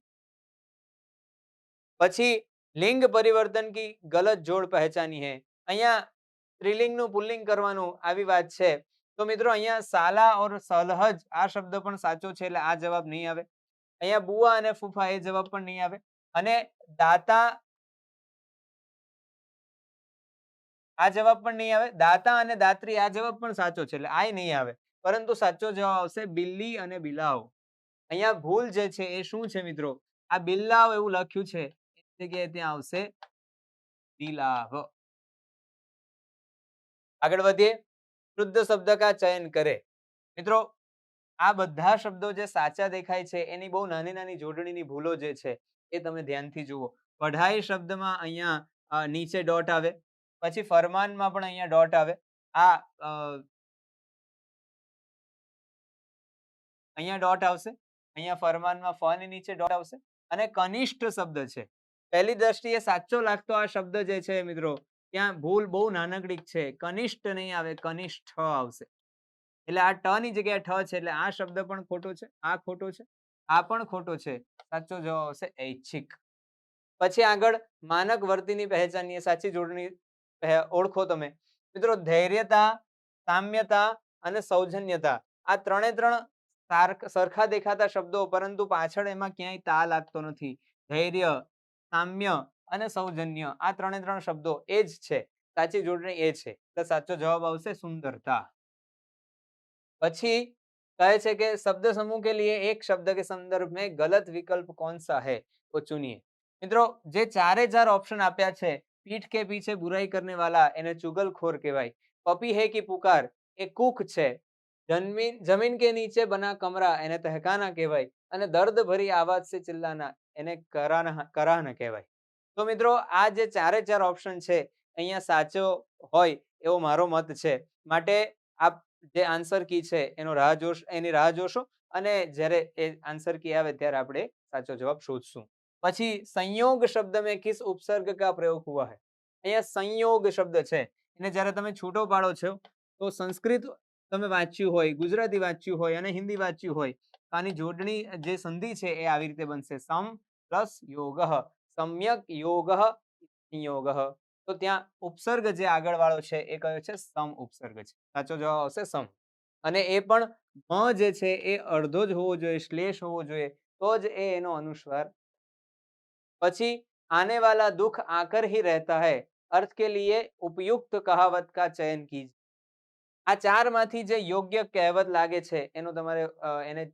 A: પછી લિંગ પરિવર્તન કી ગલત જોડ પહેચાની હૈ. અહીંયા સ્ત્રીલિંગનું પુલ્લિંગ કરવાનું આવી વાત છે તો મિત્રો અહીંયા સાલા ઓર સલહજ આ શબ્દ પણ સાચો છે એટલે આ જવાબ નહીં આવે. અહીંયા બુઆ અને ફૂફા એ જવાબ પણ નહીં આવે. અને દાતા આ જવાબ પણ નહીં આવે. દાતા અને દાત્રી આ જવાબ પણ સાચો છે એટલે આ નહીં આવે. પરંતુ સાચો જવાબ આવશે બિલ્લી અને બિલાવ. અહીંયા ભૂલ જે છે એ શું છે મિત્રો, આ બિલ્લાવ એવું લખ્યું છે એ જગ્યાએ ત્યાં આવશે બિલાવ. આગળ વધીએ. શુદ્ધ શબ્દ કા ચયન કરે. મિત્રો આ બધા શબ્દો જે સાચા દેખાય છે એની બહુ નાની નાની જોડણીની ભૂલો જે છે એ તમે ધ્યાનથી જુઓ. પઢાઈ શબ્દમાં અહીંયા નીચે ડોટ આવે, પછી ફરમાનમાં પણ અહીંયા ડોટ આવે. આ અહીંયા ડોટ આવશે, અહીંયા ફરમાનમાં ફની નીચે ડોટ આવશે. અને કનિષ્ઠ શબ્દ છે, પહેલી દ્રષ્ટિએ સાચો લાગતો આ શબ્દ જે છે મિત્રો ત્યાં ભૂલ બહુ નાનકડી છે. કનિષ્ઠ નહીં આવે, કનિષ્ઠ આવશે. એટલે આ ટ ની જગ્યાએ ઠ છે એટલે આ શબ્દ પણ ખોટો છે, આ ખોટો છે, આ પણ ખોટો છે. સાચો જવાબ આવશે ઐચ્છિક. પછી આગળ માનક વર્તીની પહેચાનીએ, સાચી જોડણી ઓળખો તમે. મિત્રો ધૈર્યતા, સામ્યતા અને સૌજન્યતા આ ત્રણે ત્રણ સરખા દેખાતા શબ્દો, પરંતુ પાછળ એમાં ક્યાંય તા લાગતો નથી. ધૈર્ય, સામ્ય અને સૌજન્ય આ ત્રણે ત્રણ શબ્દો એ જ છે. સાચી જોડણી એ છે. તો સાચો જવાબ આવશે સુંદરતા. પછી કહે છે કે शब्द समूह के लिए एक शब्द के संदर्भ में गलत विकल्प कौन सा है वो चुनिए. મિત્રો જે ચારે ચાર ઓપ્શન આપ્યા છે, પીઠ કે પીછે બુરાઈ કરને વાલા એને ચુગલખોર કહેવાય, પપી હે કી પુકાર એ કૂક છે, જમીન કે નીચે બના કમરા એને તહેકાના કહેવાય અને દર્દ ભરી આવાજ સે ચિલ્લાના એને કરાહના કહેવાય. તો મિત્રો આ જે ચારે ચાર ઓપ્શન છે અહીંયા સાચો હોય એવો મારો મત છે. માટે આપ જે આન્સર કી છે એની રાહ જોશો અને જ્યારે એ આન્સર કી આવે ત્યારે આપણે સાચો જવાબ શોધશું. પછી સંયોગ શબ્દ में किस उपसर्ग का प्रयोग हुआ है. અહીંયા સંયોગ શબ્દ છે એને જ્યારે તમે છૂટો પાડો છો તો સંસ્કૃત તમે વાંચ્યું હોય, ગુજરાતી વાંચ્યું હોય અને હિન્દી વાંચ્યું હોય તો આની જોડણી જે સંધિ છે એ આવી રીતે બનશે, સમ પ્લસ યોગઃ, સમ્યક યોગઃ સંયોગઃ. તો ત્યાં ઉપસર્ગ જે આગળ વાળો છે એ કયો છે, સમ ઉપસર્ગ છે. સાચો જવાબ આવશે સમ. અને એ પણ મ જે છે એ અડધો જ હોવો જોઈએ, શ્લેષ હોવો જોઈએ તો જ એ એનો અનુસ્વાર. પછી आने वाला दुख आकर ही रहता है अर्थ के लिए उपयुक्त कहावत का चयन कीजिए. આ ચાર માંથી જે યોગ્ય કહેવત લાગે છે એનો તમારે એને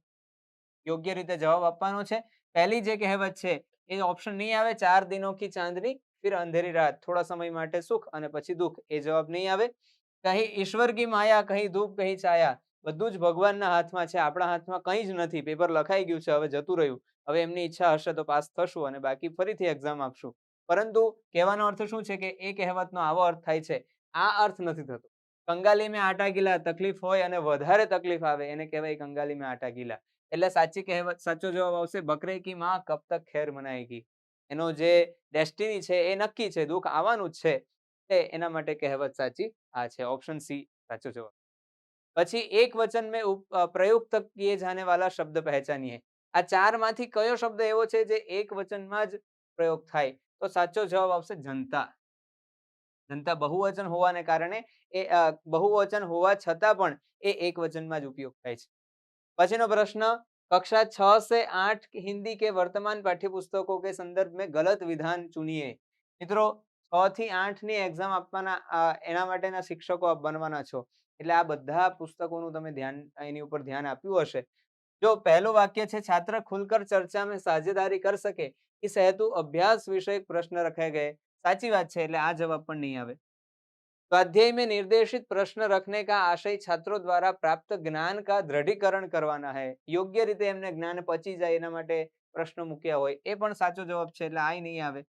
A: યોગ્ય રીતે જવાબ આપવાનો છે. પહેલી જે કહેવત છે એ ઓપ્શન નહીં આવે. 4 દિનો કી ચાંદની ફિર અંધેરી રાત, થોડા સમય માટે સુખ અને પછી દુઃખ, એ જવાબ નહીં આવે. કહી ઈશ્વર કી માયા, કહી ધૂપ કહી છાયા, બધું જ ભગવાનના હાથમાં છે, આપણા હાથમાં કંઈ જ નથી. પેપર લખાઈ ગયું છે, હવે જતું રહ્યું. હવે એમની ઈચ્છા હશે તો પાસ થશું અને બાકી ફરીથી એક્ઝામ આપશું. પરંતુ કહેવાનો અર્થ શું છે કે એ કહેવતનો આવો અર્થ થાય છે, આ અર્થ નથી થતો. કંગાલી મેં આટા ગીલા, તકલીફ હોય અને વધારે તકલીફ આવે એને કહેવાય કંગાલી મેં આટા ગીલા. એટલે સાચી કહેવત, સાચો જવાબ આવશે બકરે કી માં કબ તક ખેર મનાએગી. એનો જે ડેસ્ટિની છે એ નક્કી છે, દુઃખ આવવાનું જ છે. એના માટે કહેવત સાચી આ છે, ઓપ્શન સી સાચો જવાબ. પછી એક વચન में प्रयुक्त किए जाने वाला शब्द पहचानिए. આ ચારમાંથી કયો શબ્દ એવો છે જે એક વચનમાં જ પ્રયોગ થાય? તો સાચો જવાબ આવશે જનતા. જનતા બહુવચન હોવાને કારણે એ બહુવચન હોવા છતાં પણ એ એક વચનમાં જ ઉપયોગ થાય છે. પછીનો પ્રશ્ન, कक्षा 6 से 8 हिंदी के वर्तमान पाठ्य पुस्तकों के संदर्भ में गलत विधान चुनिए. મિત્રો 6 થી 8 ની એક્ઝામ આપવાના એના માટેના શિક્ષકો આપ બનવાના છો. એટલે આ બધા પુસ્તકોનું તમે ધ્યાન એની ઉપર ધ્યાન આપ્યું હશે. જો પહેલું વાક્ય છે, छात्र खुलकर चर्चा में साझेदारी कर सके इस हेतु अभ्यास विषयक प्रश्न रखे गए. સાચી વાત છે, એટલે આ જવાબ પણ નહીં આવે. स्वाध्याय में निर्देशित प्रश्न रखने का आशय छात्रों द्वारा प्राप्त ज्ञान का दृढ़ीकरण करवाना है. યોગ્ય રીતે એમને જ્ઞાન પચી જાય એના માટે પ્રશ્નો મૂક્યા હોય, એ પણ સાચો જવાબ છે, એટલે આ નહીં આવે.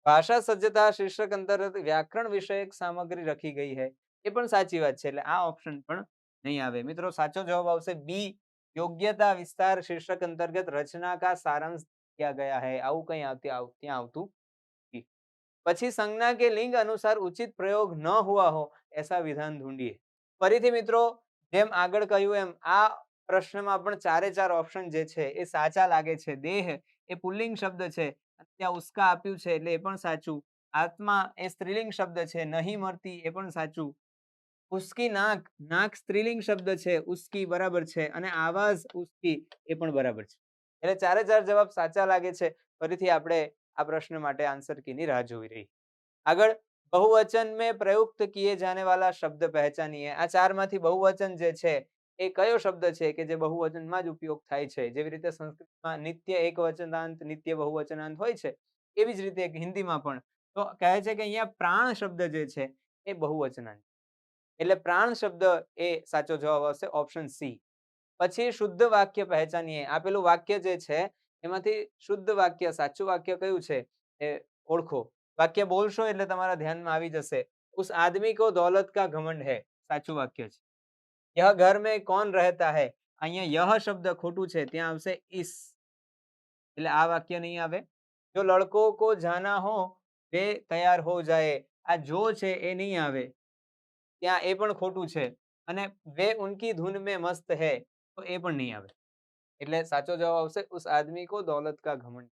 A: ભાષા સજ્જતા શીર્ષક અંતર્ગત વ્યાકરણ વિષયક સામગ્રી રખી ગઈ है, એ પણ સાચી વાત છે, એટલે આ ઓપ્શન પણ નહીં આવે. મિત્રો સાચો જવાબ આવશે બી, યોગ્યતા વિસ્તાર શીર્ષક અંતર્ગત રચના કા સારાંશ किया गया है. આવું કંઈ ત્યાં આવતું નથી. પછી संज्ञा के लिंग अनुसार उचित प्रयोग न हुआ हो ऐसा विधान ढूंढिए. ફરીથી મિત્રો જેમ આગળ કહ્યું એમ આ પ્રશ્નમાં પણ ચારે ચાર ઓપ્શન જે છે એ સાચા લાગે છે. દેહ એ પુલ્લિંગ શબ્દ છે, ત્યાં ઉસ્કા આપ્યું છે એટલે એ પણ સાચું. આત્મા એ સ્ત્રીલિંગ શબ્દ છે, નહીં મરતી એ પણ સાચું. ઉસ્કી નાક, નાક સ્ત્રીલિંગ શબ્દ છે, ઉસ્કી બરાબર છે, અને આવાજ ઉસ્કી એ પણ બરાબર છે. એટલે ચારે ચાર જવાબ સાચા લાગે છે. ફરીથી આપણે આ પ્રશ્ન માટે આન્સર કીની રાહ જોઈ રહી. આગળ, बहुवचन में प्रयुक्त किए जाने वाला शब्द पहचानिए. આ ચારમાંથી બહુવચન જે છે એ કયો શબ્દ છે કે જે બહુવચનમાં જ ઉપયોગ થાય છે? જેવી રીતે સંસ્કૃતમાં નિત્ય એકવચનાંત, નિત્ય બહુવચનાંત હોય છે, એવી જ રીતે હિન્દીમાં પણ. તો કહે છે કે અહીંયા પ્રાણ શબ્દ જે છે એ બહુવચનાંત, એટલે પ્રાણ શબ્દ એ સાચો જવાબ આવશે, ઓપ્શન સી. પછી શુદ્ધ વાક્ય પહેચાનીએ. આપેલું વાક્ય જે છે એમાંથી શુદ્ધ વાક્ય, સાચું વાક્ય કયું છે એ ઓળખો. વાક્ય બોલશો એટલે તમારા ધ્યાનમાં આવી જશે. ઉસ આદમી કો દौलत का घमंड है, સાચું વાક્ય છે. यह घर में कौन रहता है, અહીંયા यह શબ્દ ખોટું છે, ત્યાં આવશે इस, એટલે આ વાક્ય નહીં આવે. જો લડકો કો જાના હો વે તૈયાર હો જાए, આ જો છે એ નહીં આવે, ત્યાં એ પણ ખોટું છે. અને વે ઉનકી ધૂન में મસ્ત है, તો એ પણ નહીં આવે. એટલે સાચો જવાબ આવશે ઉસ આદમી કો દौलत का घमंड.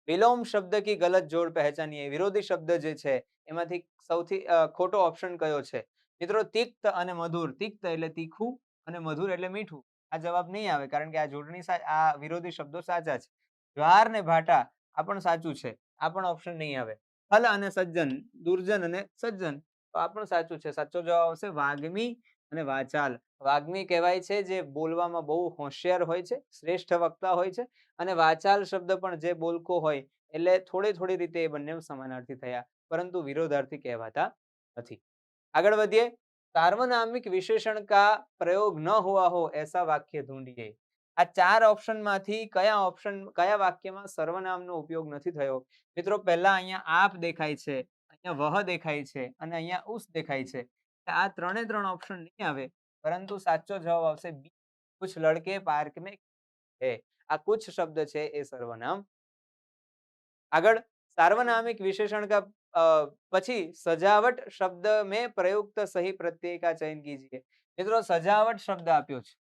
A: વિલોમ શબ્દ કી ગલત જોડ પહેચાનીએ. વિરોધી શબ્દ જે છે એમાંથી સૌથી ખોટો ઓપ્શન કયો છે? મિત્રો તિક્ત અને મધુર. તિક્ત એટલે તીખું અને મધુર એટલે મીઠું. આ જવાબ નહીં આવે, કારણ કે આ જોડણી આ વિરોધી શબ્દો સાચા છે. જ્વાર ને ભાટા આ પણ સાચું છે, આ પણ ઓપ્શન નહીં આવે. હલ અને સજ્જન, દુર્જન અને સજ્જન, તો આ પણ સાચું છે. સાચો જવાબ આવશે વાગ્મી અને વાચાલ. વાગ્મી કહેવાય છે જે બોલવામાં બહુ હોશિયાર હોય છે, શ્રેષ્ઠ વક્તા હોય છે. અને વાચાલ શબ્દ પણ જે બોલકો હોય, એટલે થોડી થોડી રીતે એ બંને સમાનાર્થી થયા, પરંતુ વિરોધાર્થી કહેવાતા નથી. આગળ વધીએ. सार्वनामिक विशेषण का प्रयोग न हुआ हो ऐसा वाक्य ढूंढिए. આ ચાર ઓપ્શનમાંથી કયા વાક્યમાં સર્વનામનો ઉપયોગ નથી થયો? મિત્રો પહેલા અહીંયા આપ દેખાય છે, અહીંયા વહ દેખાય છે, અને અહીંયા ઉસ દેખાય છે. આ ત્રણે ત્રણ ઓપ્શન નહીં આવે, પરંતુ સાચો જવાબ આવશે બી, કુછ લડકે પાર્ક में है. આ કુછ શબ્દ છે એ સર્વનામ. આગળ, सार्वनामिक विशेषण का પછી सजावट शब्द में प्रयुक्त सही प्रत्यय का चयन कीजिए. મિત્રો સજાવટ શબ્દ આપ્યો છે,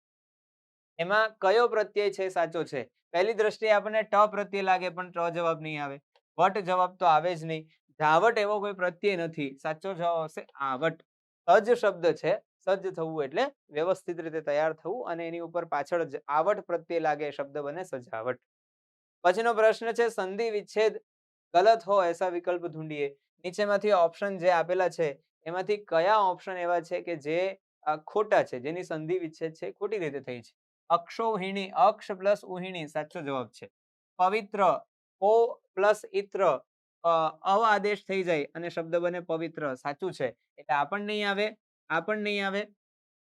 A: એમાં કયો પ્રત્યય છે સાચો છે? પહેલી દ્રષ્ટિએ આપણને ટ પ્રત્યય લાગે, પણ ટ જવાબ નહીં આવે. વટ જવાબ તો આવે જ નહીં. ધાવટ એવો કોઈ પ્રત્યય નથી. સાચો જવાબ આવશે આવટ. સજ શબ્દ છે, સજ્જ થવું એટલે વ્યવસ્થિત રીતે તૈયાર થવું, અને એની ઉપર પાછળ આવટ પ્રત્યય લાગે, શબ્દ બને સજાવટ. પછીનો પ્રશ્ન છે સંધિ વિચ્છેદ ગલત હો એસા વિકલ્પ ઢૂંઢીએ. નીચેમાંથી ઓપ્શન જે આપેલા છે એમાંથી કયા ઓપ્શન એવા છે કે જે ખોટા છે, જેની સંધિ વિચ્છેદ છે ખોટી રીતે થઈ છે? અક્ષોહિણી, અક્ષ પ્લસ ઉહિણી સાચો જવાબ છે. પવિત્ર, ઓ પ્લસ ઇત્ર, અવ આદેશ થઈ જાય અને શબ્દ બને પવિત્ર, સાચું છે. એટલે આ પણ નહીં આવે, આ પણ નહીં આવે.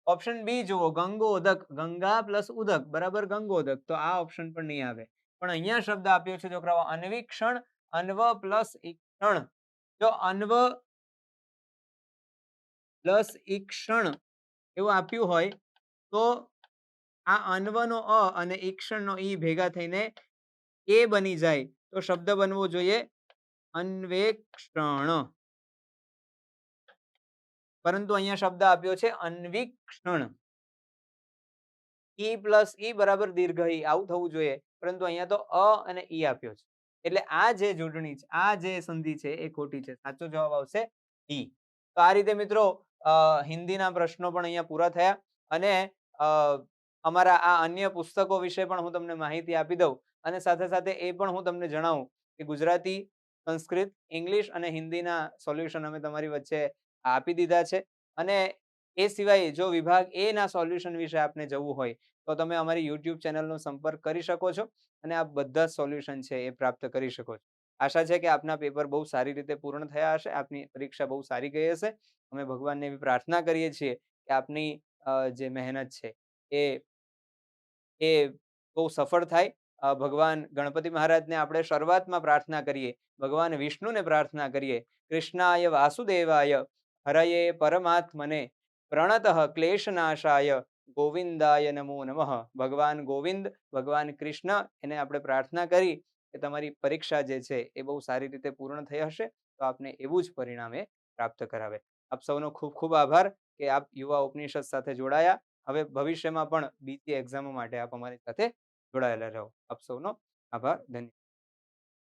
A: ઓપ્શન બી જુઓ, ગંગોદક, ગંગા પ્લસ ઉદક બરાબર ગંગોદક, તો આ ઓપ્શન પણ નહીં આવે. પણ અહીંયા શબ્દ આપ્યો છે છોકરાઓ અન્વીક્ષણ, અન્વ પ્લસ ઈક્ષણ. જો અન્વ પ્લસ ઈક્ષણ એવું આપ્યું હોય તો આ અન્વનો અ અને ઈક્ષણનો ઈ ભેગા થઈને એ બની જાય તો શબ્દ બનવો જોઈએ અન્વેક્ષણ. પરંતુ અહીંયા શબ્દ આપ્યો છે અન્વીક્ષણ. ઈ પ્લસ ઈ બરાબર દીર્ઘ ઈ આવું થવું જોઈએ, પરંતુ અહીંયા તો અ અને ઈ આપ્યો છે. એટલે આ જે જોડણી છે, આ જે સંધિ છે એ ખોટી છે. સાચો જવાબ આવશે ઈ. તો આ રીતે મિત્રો હિન્દીના પ્રશ્નો પણ અહીંયા પૂરા થયા અને અમારા આ અન્ય પુસ્તકો વિશે પણ હું તમને માહિતી આપી દઉં અને સાથે સાથે એ પણ હું તમને જણાવું કે ગુજરાતી, સંસ્કૃત, ઇંગ્લિશ અને હિન્દીના સોલ્યુશન અમે તમારી વચ્ચે આપી દીધા છે. અને એ સિવાય જો વિભાગ એ ના સોલ્યુશન વિશે આપને જવું હોય તો તમે અમારી યુટ્યુબ ચેનલનો સંપર્ક કરી શકો છો અને આ બધા સોલ્યુશન છે એ પ્રાપ્ત કરી શકો છો. આશા છે કે આપના પેપર બહુ સારી રીતે પૂર્ણ થયા હશે, આપની પરીક્ષા બહુ સારી ગઈ હશે. અમે ભગવાનને એવી પ્રાર્થના કરીએ છીએ કે આપની જે મહેનત છે એ બહુ સફળ થાય. ભગવાન ગણપતિ મહારાજને આપણે શરૂઆતમાં પ્રાર્થના કરીએ, ભગવાન વિષ્ણુને પ્રાર્થના કરીએ, કૃષ્ણાય વાસુદેવાય હરયે પરમાત્મને પ્રણતઃ ક્લેશનાશાય ગોવિંદાય નમો નમઃ. ભગવાન ગોવિંદ, ભગવાન કૃષ્ણ એને આપણે પ્રાર્થના કરી કે તમારી પરીક્ષા જે છે એ બહુ સારી રીતે પૂર્ણ થઈ હશે તો આપને એવું જ પરિણામે પ્રાપ્ત કરાવે. આપ સૌનો ખૂબ ખૂબ આભાર કે આપ યુવા ઉપનિષદ સાથે જોડાયા. હવે ભવિષ્યમાં પણ બીજી એક્ઝામો માટે આપ અમારી સાથે જોડાયેલા રહો. આપ સૌનો આભાર, ધન્યવાદ.